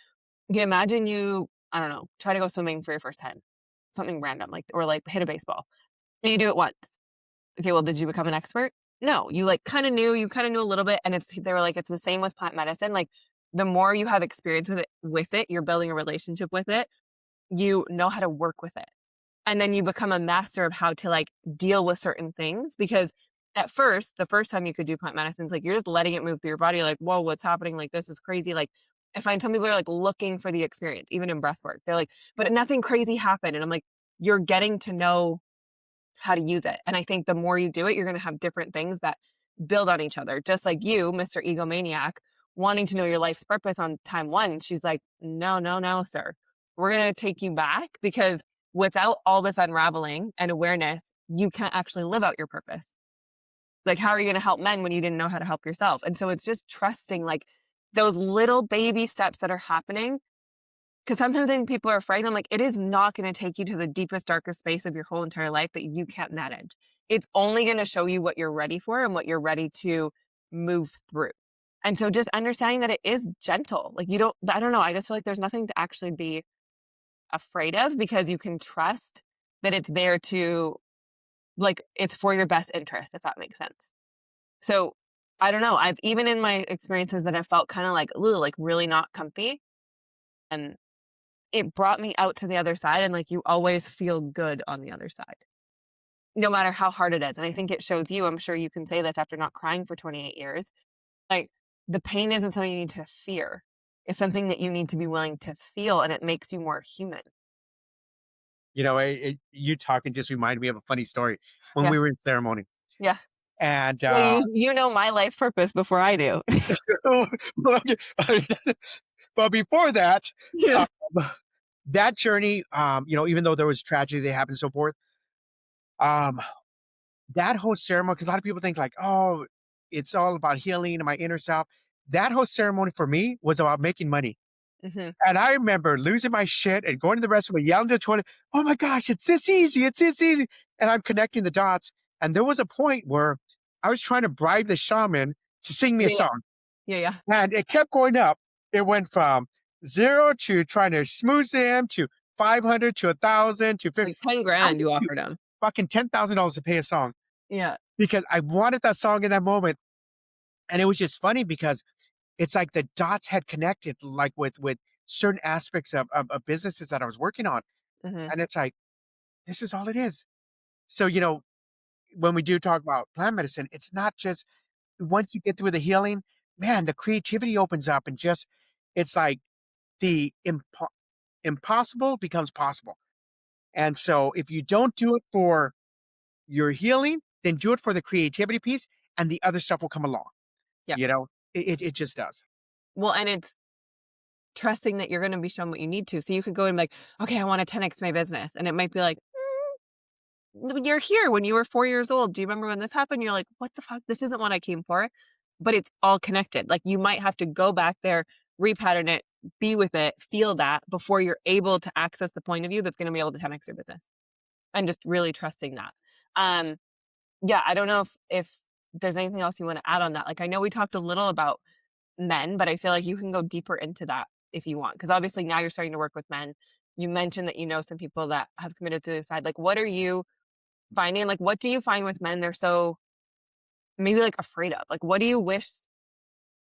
okay, imagine you, I don't know, try to go swimming for your first time, something random, like, or like hit a baseball. And you do it once. Okay, well, did you become an expert? No, you like you kind of knew a little bit. And they were like, it's the same with plant medicine. Like the more you have experience with it, you're building a relationship with it, you know how to work with it. And then you become a master of how to like deal with certain things because at first, the first time you could do plant medicine, it's like you're just letting it move through your body, like, whoa, what's happening? Like, this is crazy. Like, I find some people are like looking for the experience, even in breath work. They're like, but nothing crazy happened. And I'm like, you're getting to know how to use it. And I think the more you do it, you're going to have different things that build on each other. Just like you, Mr. Egomaniac, wanting to know your life's purpose on time one. She's like, no, no, no, sir. We're going to take you back because without all this unraveling and awareness, you can't actually live out your purpose. Like, how are you gonna help men when you didn't know how to help yourself? And so it's just trusting, like, those little baby steps that are happening. Because sometimes I think people are afraid. I'm like, it is not gonna take you to the deepest, darkest space of your whole entire life that you can't manage. It's only gonna show you what you're ready for and what you're ready to move through. And so just understanding that it is gentle. Like, you don't I don't know, I just feel like there's nothing to actually be afraid of because you can trust that it's there to, like, it's for your best interest, if that makes sense. So, I don't know, I've even in my experiences that I felt kinda like, "Ooh," like, really not comfy, and it brought me out to the other side, and, like, you always feel good on the other side, no matter how hard it is, and I think it shows you, I'm sure you can say this after not crying for 28 years, like, the pain isn't something you need to fear. It's something that you need to be willing to feel, and it makes you more human. You talking just reminded me of a funny story when Yeah, we were in ceremony, yeah. and Well, you know my life purpose before I do. but before that, Yeah. um, that journey, even though there was tragedy that happened and so forth, um, that whole ceremony, because a lot of people think like, oh, it's all about healing and my inner self. That whole ceremony for me was about making money. Mhm. And I remember losing my shit and going to the restroom and yelling to the toilet, "Oh my gosh, it's this easy, it's this easy." And I'm connecting the dots. And there was a point where I was trying to bribe the shaman to sing me a Yeah, yeah. song. Yeah, yeah. And it kept going up. It went from 0 to trying to smooth him to 500 to 1,000 to 50. Like 10 I would grand you give you offered him. fucking $10,000 to pay a song Yeah. because I wanted that song in that moment. And it was just funny because it's like the dots had connected like with certain aspects of businesses that I was working on. Mhm. And it's like, this is all it is. So, when we do talk about plant medicine, it's not just once you get through the healing, man, the creativity opens up and just it's like the impossible becomes possible. And so if you don't do it for your healing, then do it for the creativity piece and the other stuff will come along. Yep. You know, it just does. Well, and it's trusting that you're gonna be shown what you need to. So you could go and be like, "Okay, I wanna 10x my business." And it might be like, You're here when you were 4 years old. Do you remember when this happened?" You're like, "What the fuck? This isn't what I came for." But it's all connected. Like, you might have to go back there, repattern it, be with it, feel that before you're able to access the point of view that's gonna be able to 10x your business, and just really trusting that. Um, yeah, I don't know if there's anything else you wanna add on that. Like, I know we talked a little about men, but I feel like you can go deeper into that if you want, because obviously now you're starting to work with men. You mentioned that you know some people that have committed suicide. Like, what are you finding? Like, what do you find with men they're so maybe, like, afraid of? Like, what do you wish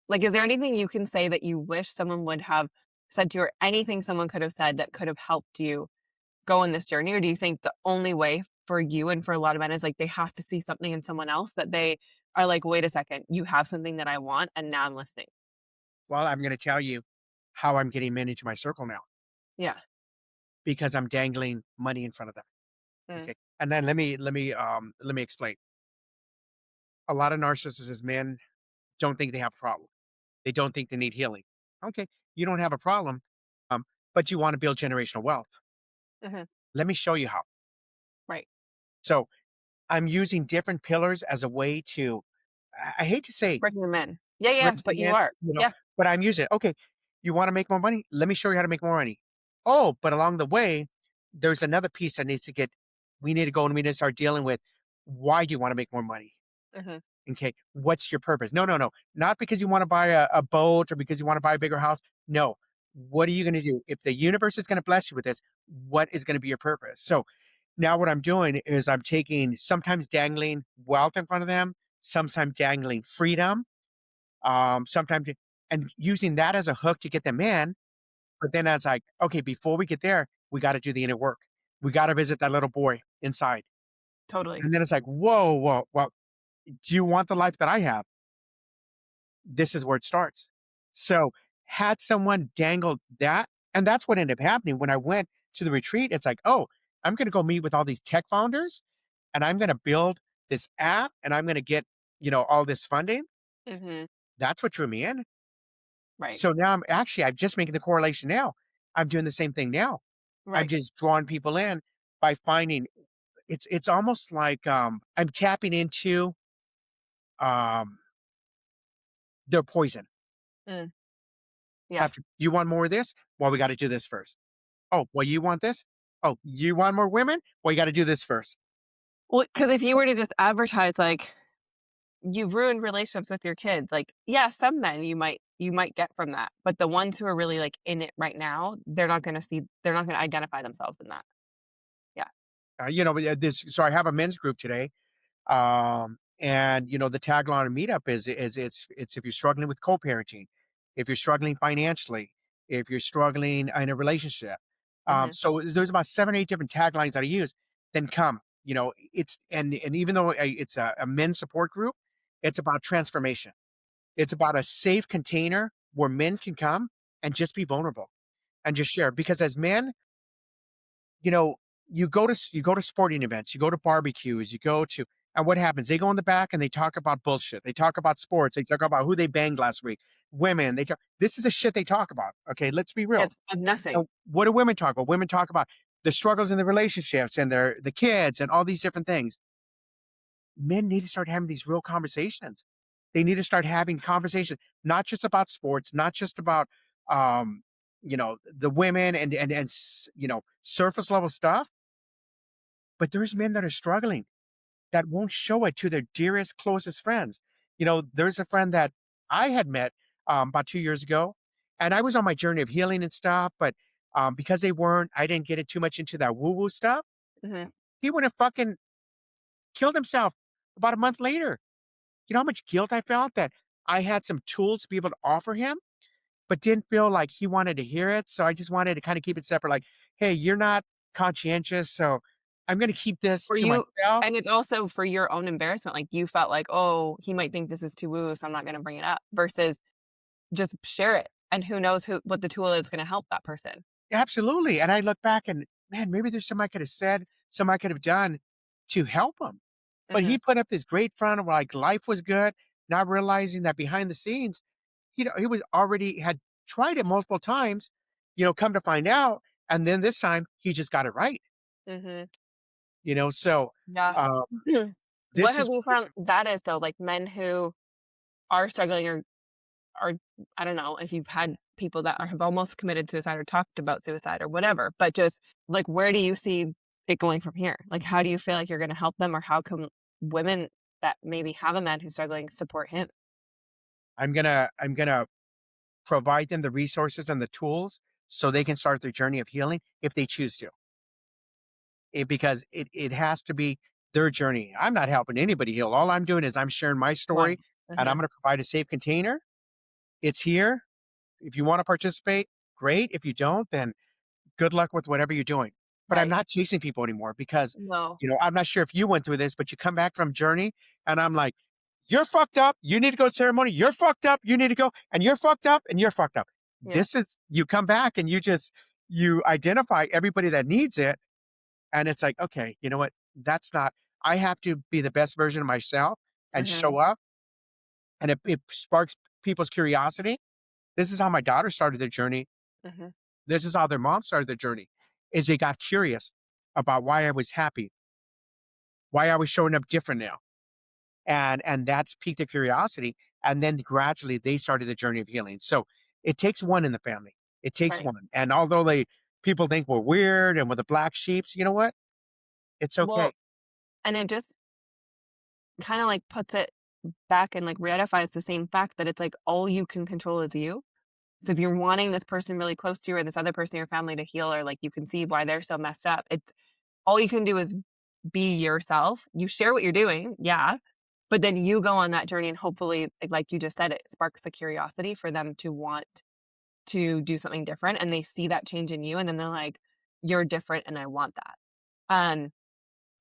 like, is there anything you can say that you wish someone would have said to you, or anything someone could have said that could have helped you go on this journey? Or do you think the only way for you and for a lot of men is, like, they have to see something in someone else that they are like, "Wait a second, you have something that I want, and now I'm listening." Well, I'm going to tell you how I'm getting men into my circle now Yeah. because I'm dangling money in front of them. Mm. Okay. And then let me explain. A lot of narcissist men don't think they have a problem. They don't think they need healing. Okay, you don't have a problem, um, but you want to build generational wealth. Mhm. Let me show you how. Right. So I'm using different pillars as a way to, I hate to say, Bringing them in. Yeah, yeah, bring but them you in, are. Yeah. but I'm using it. Okay, you want to make more money? Let me show you how to make more money. Oh, but along the way, there's another piece that needs to get, we need to go and we need to start dealing with why do you want to make more money? Mhm. Okay, what's your purpose? No, no, no. Not because you want to buy a boat or because you want to buy a bigger house. No. What are you going to do? If the universe is going to bless you with this, what is going to be your purpose? So now what I'm doing is I'm taking sometimes dangling wealth in front of them, sometimes dangling freedom, sometimes and using that as a hook to get them in. But then I was like, okay, before we get there, we got to do the inner work. We got to visit that little boy inside. Totally. And then it's like, whoa, whoa, well, do you want the life that I have? This is where it starts. So, had someone dangled that and that's what ended up happening when I went to the retreat, it's like, "Oh, I'm gonna go meet with all these tech founders, and I'm gonna build this app, and I'm gonna get, all this funding." Mhm. That's what drew me in. Right. So now I'm just making the correlation now. I'm doing the same thing now. I'm Right. just drawing people in by finding it's almost like, I'm tapping into, um, their poison. Mm, yeah. Have you want more of this? Well, we gotta do this first. Oh, well, you want this? Oh, you want more women? Well, you gotta do this first. Well, because if you were to just advertise, like, you've ruined relationships with your kids, like, yeah, some men you might get from that, but the ones who are really, like, in it right now, they're not gonna identify themselves in that. Yeah. This so I have a men's group today. And the tagline of Meetup is it's if you're struggling with co-parenting, if you're struggling financially, if you're struggling in a relationship. Mhm, So there's about 7 or 8 different taglines that I use. Then come, it's and even though it's a men's support group, it's about transformation. It's about a safe container where men can come and just be vulnerable and just share. Because as men, you know, you go to sporting events, you go to barbecues, you go to and what happens? They go in the back and they talk about bullshit. They talk about sports. They talk about who they banged last week. Women. This is the shit they talk about. Okay, let's be real. it's of nothing. And what do women talk about? Women talk about the struggles in the relationships and the kids and all these different things. Men need to start having these real conversations. They need to start having conversations, not just about sports, not just about the women and surface level stuff, but there's men that are struggling that won't show it to their dearest, closest friends. There's a friend that I had met about 2 years ago, and I was on my journey of healing and stuff, but because I didn't get it too much into that woo woo stuff. Mhm. He would have fucking killed himself about a month later. You know how much guilt I felt that I had some tools to be able to offer him, but didn't feel like he wanted to hear it. So I just wanted to kind of keep it separate. Like, hey, you're not conscientious, so I'm going to keep this For to you myself. and it's also for your own embarrassment, like, you felt like, "Oh, he might think this is too woo, so I'm not gonna bring it up," versus just share it, and who knows what the tool is gonna help that person. Absolutely. And I look back and man, maybe there's something I could have said, something I could have done to help him. But he Mhm, put up this great front of like life was good, not realizing that behind the scenes, he was already had tried it multiple times, come to find out. And then this time he just got it right. mhm, So yeah. uh, What this have is you found that is though, like, men who are struggling or I don't know if you've had people that have almost committed suicide or talked about suicide or whatever, but just, like, where do you see it going from here? Like, how do you feel like you're gonna help them, or how can women that maybe have a man who's struggling support him? I'm gonna provide them the resources and the tools so they can start their journey of healing if they choose to. Because it has to be their journey. I'm not helping anybody heal. All I'm doing is I'm sharing my Right. story and I'm Mhm. going to provide a safe container. It's here. If you want to participate, great. If you don't, then good luck with whatever you're doing. But I'm Right. not chasing people anymore because, No. I'm not sure if you went through this, but you come back from journey and I'm like, you're fucked up. You need to go to ceremony. You're fucked up. You need to go and you're fucked up and you're fucked up. Yeah. You come back and you identify everybody that needs it. And it's like, okay, you know what? That's not, I have to be the best version of myself and Mhm. show up. And it sparks people's curiosity. This is how my daughter started their journey. Mhm. This is how their mom started their journey, is they got curious about why I was happy, why I was showing up different now. And that's piqued their curiosity. And then gradually they started the journey of healing. So it takes one in the family. It takes Right. one. And although people think we're weird and we're the black sheeps, you know what? It's Well, okay. and it just kinda, like, puts it back and, like, ratifies the same fact that it's, like, all you can control is you. So if you're wanting this person really close to you or this other person in your family to heal or, like, you can see why they're so messed up, it's all you can do is be yourself. You share what you're doing, yeah, but then you go on that journey and hopefully, like you just said, it sparks the curiosity for them to want to do something different, and they see that change in you, and then they're like, "You're different, and I want that." Um,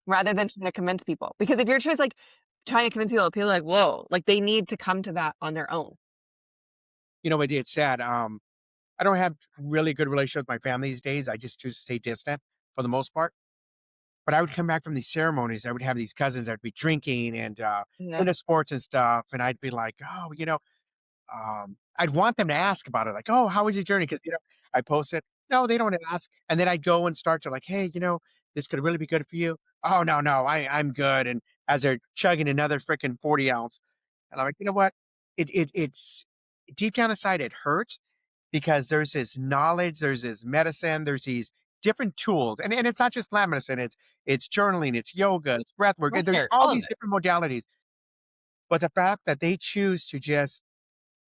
rather than trying to convince people. Because if you're just, like, trying to convince people are like, "Whoa," like, they need to come to that on their own. It's sad. I don't have really good relationship with my family these days. I just choose to stay distant for the most part. But I would come back from these ceremonies. I would have these cousins that would be drinking and Yeah, into sports and stuff. And I'd be like, oh, I'd want them to ask about it. Like, oh, how was your journey? Because, I post it. No, they don't ask. And then I'd go and start to like, hey, This could really be good for you. Oh, no, no, I'm good. And as they're chugging another freaking 40 ounce. And I'm like, you know what? It's deep down inside, it hurts because there's this knowledge, there's this medicine, there's these different tools. And it's not just plant medicine, it's journaling, it's yoga, it's breath work. There's Right, all all of these it. different modalities. But the fact that they choose to just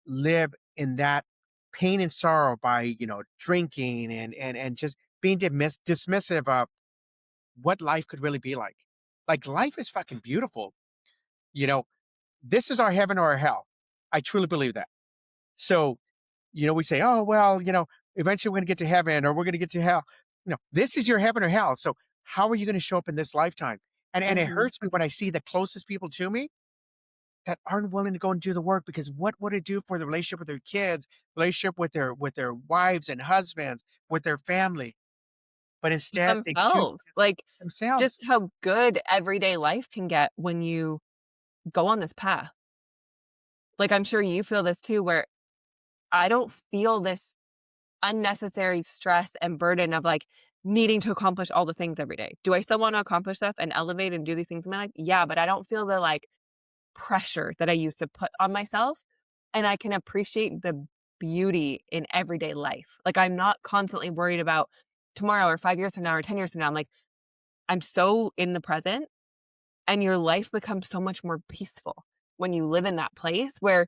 live in that pain and sorrow by, drinking and just being dismissive of what life could really be like. Like life is fucking beautiful. You know, this is our heaven or our hell. I truly believe that. So, we say, oh, well, eventually we're going to get to heaven or we're going to get to hell. No, this is your heaven or hell. So, how are you going to show up in this lifetime? And it Mhm. hurts me when I see the closest people to me that aren't willing to go and do the work because what would it do for the relationship with their kids, relationship with their wives and husbands, with their family? But instead they choose Themselves. Like, just themselves. how good everyday life can get when you go on this path. Like, I'm sure you feel this too, where I don't feel this unnecessary stress and burden of, like, needing to accomplish all the things every day. Do I still wanna accomplish stuff and elevate and do these things in my life? Yeah, but I don't feel the, like, pressure that I used to put on myself, and I can appreciate the beauty in everyday life. Like, I'm not constantly worried about tomorrow or 5 years from now or 10 years from now. I'm so in the present, and your life becomes so much more peaceful when you live in that place where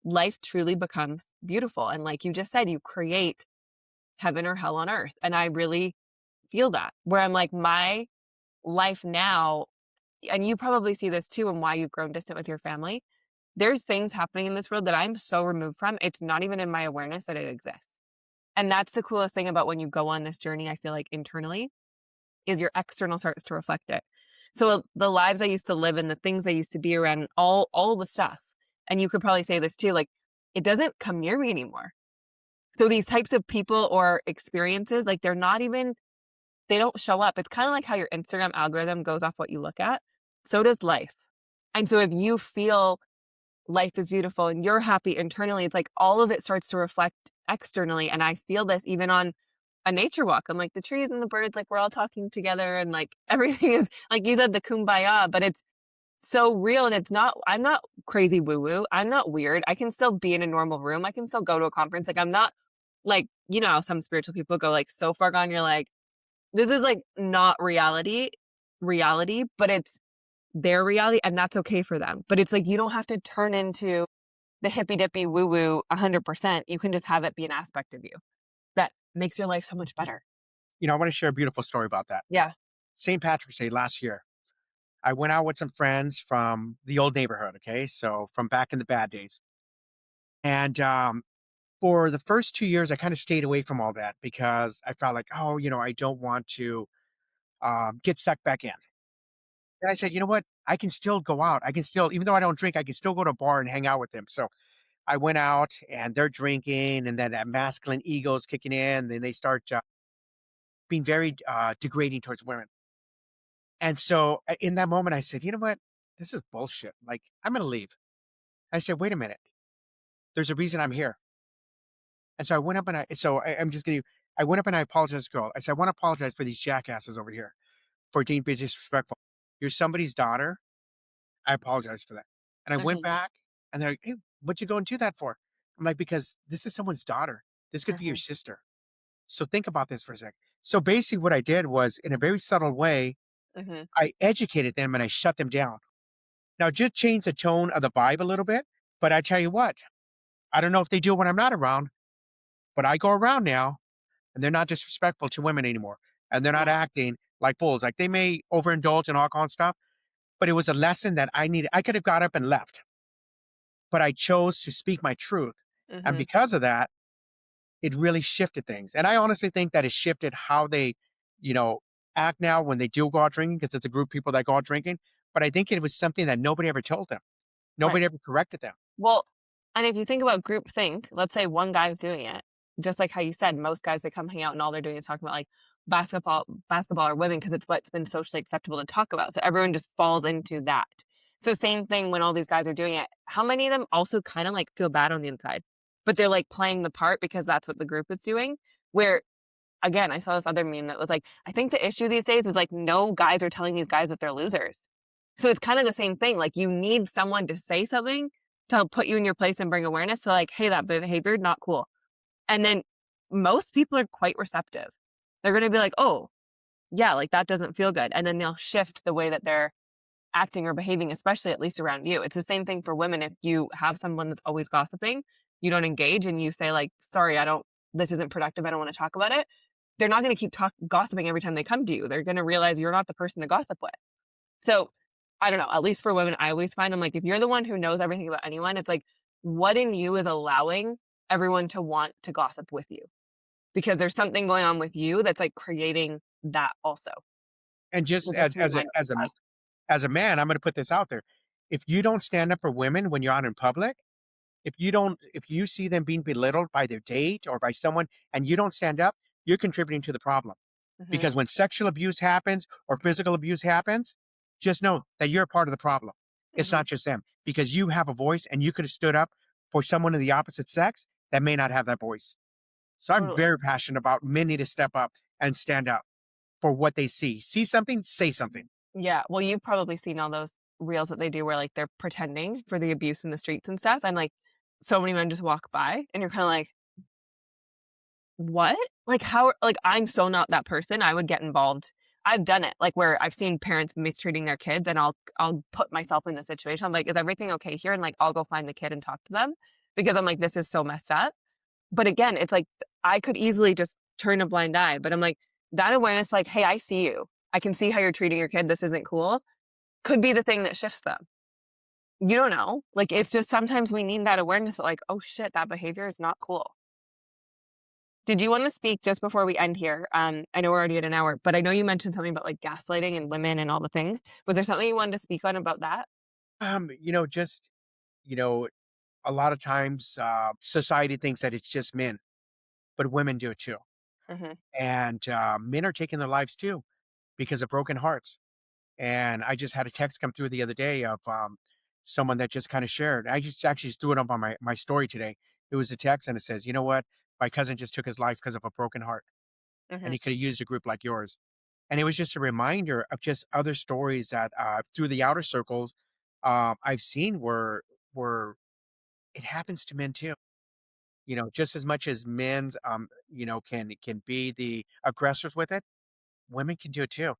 life truly becomes beautiful, and like you just said, you create heaven or hell on earth, and I really feel that, where I'm like, my life now, and you probably see this too and why you've grown distant with your family. There's things happening in this world that I'm so removed from, it's not even in my awareness that it exists. And that's the coolest thing about when you go on this journey, I feel like internally, is your external starts to reflect it. So the lives I used to live in, the things I used to be around, all the stuff. And you could probably say this too, like it doesn't come near me anymore. So these types of people or experiences, like they're not even they don't show up. It's kind of like how your Instagram algorithm goes off what you look at. So does life. And so if you feel life is beautiful and you're happy internally, it's like all of it starts to reflect externally. And I feel this even on a nature walk. I'm like the trees and the birds, like we're all talking together and like everything is like you said, the kumbaya, but it's so real and it's not, I'm not crazy woo woo. I'm not weird. I can still be in a normal room. I can still go to a conference. Like I'm not like, you know, how some spiritual people go like so far gone. You're like, this is like not reality, but it's their reality and that's okay for them. But it's like, you don't have to turn into the hippy dippy woo woo 100%. You can just have it be an aspect of you that makes your life so much better. I want to share a beautiful story about that. Yeah. St. Patrick's Day last year, I went out with some friends from the old neighborhood. Okay. So from back in the bad days. And for the first 2 years, I kind of stayed away from all that because I felt like, oh, I don't want to get sucked back in. And I said, you know what? I can still go out. I can still, even though I don't drink, I can still go to a bar and hang out with them. So I went out and they're drinking, and then that masculine ego is kicking in. Then they start being very degrading towards women. And so in that moment, I said, you know what? This is bullshit. Like, I'm going to leave. I said, wait a minute. There's a reason I'm here. And so I went up and I'm just going to, I went up and I apologized to the girl. I said, I want to apologize for these jackasses over here for being disrespectful. You're somebody's daughter. I apologize for that. And I went Mhm, back and they're like, hey, what'd you go and do that for? I'm like, because this is someone's daughter. This could be your mhm, sister. So think about this for a sec. So basically, what I did was, in a very subtle way, mhm. I educated them and I shut them down. Now, just change the tone of the vibe a little bit. But I tell you what, I don't know if they do it when I'm not around, but I go around now and they're not disrespectful to women anymore. And they're not Yeah. acting like fools. Like they may overindulge in alcohol and stuff, but it was a lesson that I needed. I could have got up and left, but I chose to speak my truth. And Mhm. because of that, it really shifted things. And I honestly think that it shifted how they, you know, act now when they do go out drinking, because it's a group of people that go out drinking. But I think it was something that nobody ever told them. Right. Nobody ever corrected them. Well, and if you think about groupthink, let's say one guy's doing it, just like how you said, most guys, they come hang out and all they're doing is talking about like basketball or women because it's what's been socially acceptable to talk about. So everyone just falls into that. So same thing when all these guys are doing it. How many of them also kind of like feel bad on the inside, but they're like playing the part because that's what the group is doing. Where again, I saw this other meme that was like, I think the issue these days is like no guys are telling these guys that they're losers. So it's kind of the same thing. Like you need someone to say something to help put you in your place and bring awareness to like, hey, that behavior, not cool. And then most people are quite receptive. They're going to be like, oh, yeah, like that doesn't feel good. And then they'll shift the way that they're acting or behaving, especially at least around you. It's the same thing for women. If you have someone that's always gossiping, you don't engage and you say like, sorry, this isn't productive. I don't want to talk about it. They're not going to keep gossiping every time they come to you. They're going to realize you're not the person to gossip with. So I don't know, at least for women, I always find I'm like, if you're the one who knows everything about anyone, it's like, what in you is allowing everyone to want to gossip with you? Because there's something going on with you that's like creating that also. And just So just to remind us. as a man, I'm going to put this out there. If you don't stand up for women when you're out in public, if you see them being belittled by their date or by someone and you don't stand up, you're contributing to the problem. Mhm, Because when sexual abuse happens or physical abuse happens, just know that you're a part of the problem. It's mhm, not just them because you have a voice and you could have stood up for someone of the opposite sex that may not have that voice. So I'm totally. very passionate about men need to step up and stand up for what they see. See something, say something. Yeah. Well, you've probably seen all those reels that they do where like they're pretending for the abuse in the streets and stuff. And like so many men just walk by and you're kind of like, what? Like how like I'm so not that person. I would get involved. I've done it, like where I've seen parents mistreating their kids and I'll put myself in the situation. I'm like, is everything okay here? And like I'll go find the kid and talk to them because I'm like, this is so messed up. But again, it's like I could easily just turn a blind eye. But I'm like, that awareness, like, hey, I see you. I can see how you're treating your kid. This isn't cool. Could be the thing that shifts them. You don't know. Like it's just sometimes we need that awareness that like, oh shit, that behavior is not cool. Did you want to speak just before we end here? I know we're already at an hour, but I know you mentioned something about like gaslighting and women and all the things. Was there something you wanted to speak on about that? Just you know, a lot of times society thinks that it's just men, but women do it too. Hmm. And men are taking their lives too because of broken hearts. And I just had a text come through the other day of someone that just kind of shared. I just actually just threw it up on my story today. It was a text and it says, you know what? My cousin just took his life because of a broken heart and Hmm. he could have used a group like yours. And it was just a reminder of just other stories that through the outer circles I've seen where it happens to men too. Just as much as men's can be the aggressors with it, women can do it too.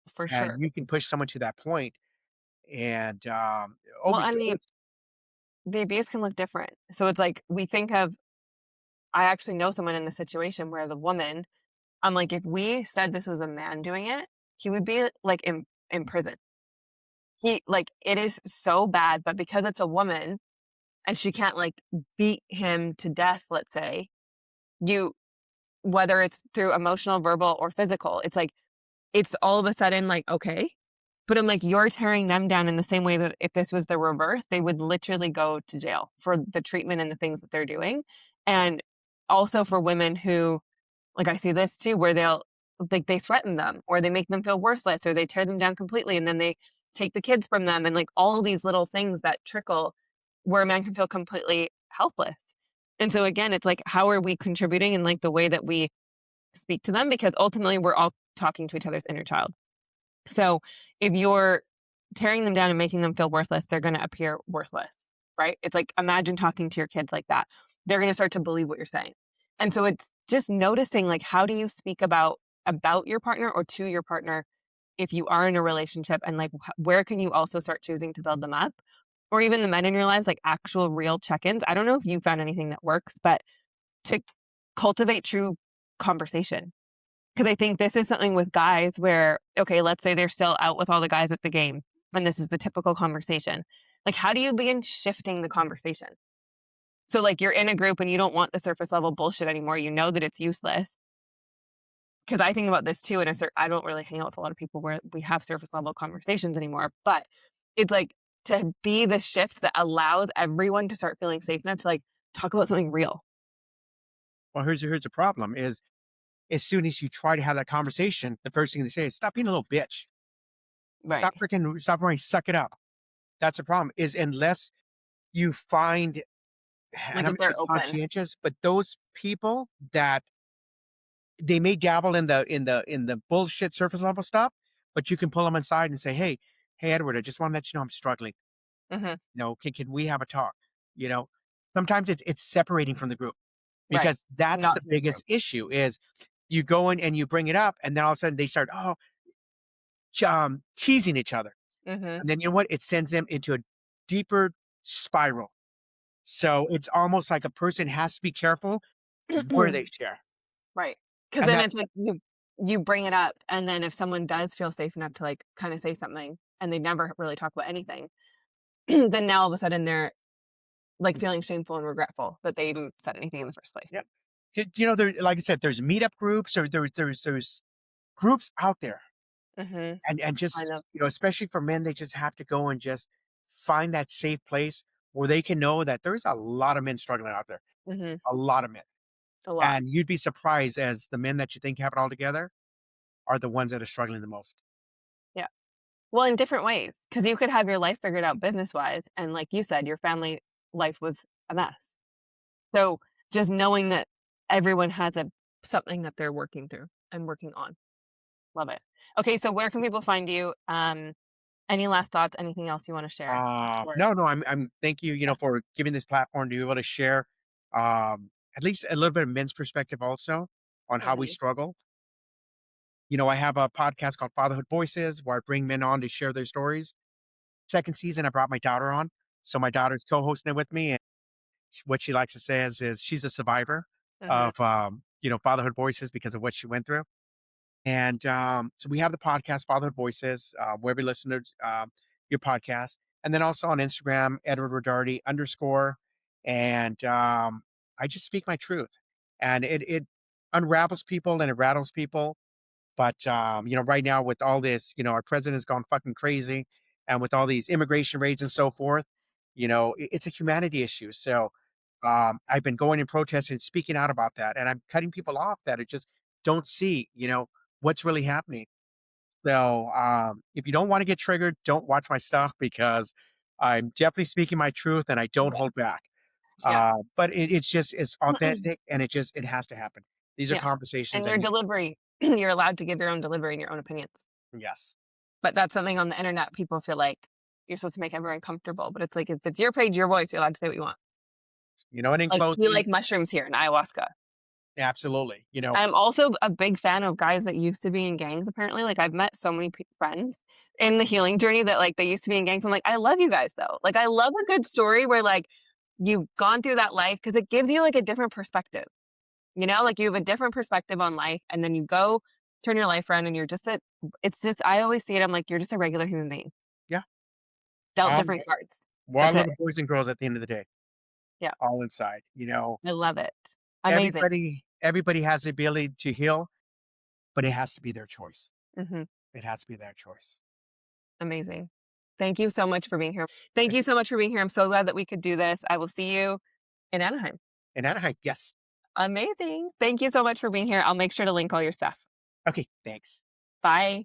For And sure. you can push someone to that point and Well, over and the abuse can look different. So it's like we think of. I actually know someone in the situation where the woman. I'm like, if we said this was a man doing it, he would be like in prison. He like it is so bad, but because it's a woman and she can't like beat him to death, let's say, you whether it's through emotional, verbal, or physical, it's like it's all of a sudden like, okay. But I'm like, you're tearing them down in the same way that if this was the reverse, they would literally go to jail for the treatment and the things that they're doing. And also for women who, like, I see this too, where they threaten them or they make them feel worthless or they tear them down completely and then they take the kids from them and like all these little things that trickle where a man can feel completely helpless. And so again, it's like, how are we contributing in like the way that we speak to them? Because ultimately we're all talking to each other's inner child. So if you're tearing them down and making them feel worthless, they're going to appear worthless, right? It's like imagine talking to your kids like that. They're going to start to believe what you're saying. And so it's just noticing like how do you speak about your partner or to your partner if you are in a relationship and like where can you also start choosing to build them up? Or even the men in your lives like actual real check-ins. I don't know if you found anything that works, but to cultivate true conversation. Because I think this is something with guys where, okay, let's say they're still out with all the guys at the game, and this is the typical conversation. Like, how do you begin shifting the conversation? So, like, you're in a group and you don't want the surface level bullshit anymore. You know that it's useless. Because I think about this too, and I don't really hang out with a lot of people where we have surface level conversations anymore. But it's like to be the shift that allows everyone to start feeling safe enough to like talk about something real. well, here's the problem is as soon as you try to have that conversation, the first thing they say is stop being a little bitch. Right. Stop worrying, suck it up. That's the problem is unless you find, and Like I'm if gonna say they're open. conscientious, but those people that they may dabble in the bullshit surface level stuff, but you can pull them inside and say, hey, Edward, I just want to let you know I'm struggling. Mhm. Can we have a talk? You know, Sometimes it's separating from the group Right. because that's Not the in a group. biggest issue is you go in and you bring it up, and then all of a sudden they start teasing each other, Mhm. and then you know what? It sends them into a deeper spiral. So it's almost like a person has to be careful where they share, Right. Because and then it's that's like you bring it up, and then if someone does feel safe enough to, like, kinda say something, and they never really talk about anything, then now all of a sudden they're, like, feeling shameful and regretful that they even said anything in the first place. yeah. There, like I said, there's meetup groups or there's groups out there, Mhm. and I just know. especially for men, they just have to go and just find that safe place where they can know that there's a lot of men struggling out there, Mhm. a lot of men, A lot. and you'd be surprised as the men that you think have it all together are the ones that are struggling the most. Yeah. Well, in different ways, because you could have your life figured out business-wise, and like you said, your family life was a mess. So, just knowing that everyone has a something that they're working through and working on. Love it. Okay, so where can people find you? Any last thoughts? Anything else you wanna share before No, no, I'm thank you, yeah. for giving this platform to be able to share, at least a little bit of men's perspective also on how we Mhm. struggle. I have a podcast called Fatherhood Voices where I bring men on to share their stories. Second season, I brought my daughter on, so my daughter's co-hosting it with me, and what she likes to say is she's a survivor Mhm. of Fatherhood Voices because of what she went through. And so we have the podcast Fatherhood Voices, wherever you listen to your podcast, and then also on Instagram, Edward Rodarte _ and I just speak my truth, and it unravels people and it rattles people. But right now with all this, our president's gone fucking crazy, and with all these immigration raids and so forth, it's a humanity issue. So I've been going and protesting, speaking out about that, and I'm cutting people off that are just don't see, what's really happening. So if you don't want to get triggered, don't watch my stuff because I'm definitely speaking my truth and I don't Right. hold back. Yeah. But it's authentic and it has to happen. These are Yes. conversations And that your need. delivery, you're allowed to give your own delivery and your own opinions. Yes. But that's something on the internet people feel like you're supposed to make everyone comfortable, but it's like, if it's your page, your voice, you're allowed to say what you want. And in Like, we closing, like mushrooms here in ayahuasca. absolutely. I'm also a big fan of guys that used to be in gangs, apparently. Like, I've met so many friends in the healing journey that, like, they used to be in gangs. I'm like, I love you guys, though. Like, I love a good story where, like, you've gone through that life because it gives you, like, a different perspective. Like, you have a different perspective on life, and then you go turn your life around and you're just it's just, I always see it, I'm like, you're just a regular human being, Yeah. dealt Um, different cards. we're all That's it. little boys and girls at the end of the day, Yeah. all inside. I love it. Amazing. Everybody has the ability to heal, but it has to be their choice. Mhm. It has to be their choice. Amazing. Thank you so much for being here. Thank you so much for being here. I'm so glad that we could do this. I will see you in Anaheim. And Anaheim, yes. Amazing. Thank you so much for being here. I'll make sure to link all your stuff. Okay, thanks. Bye.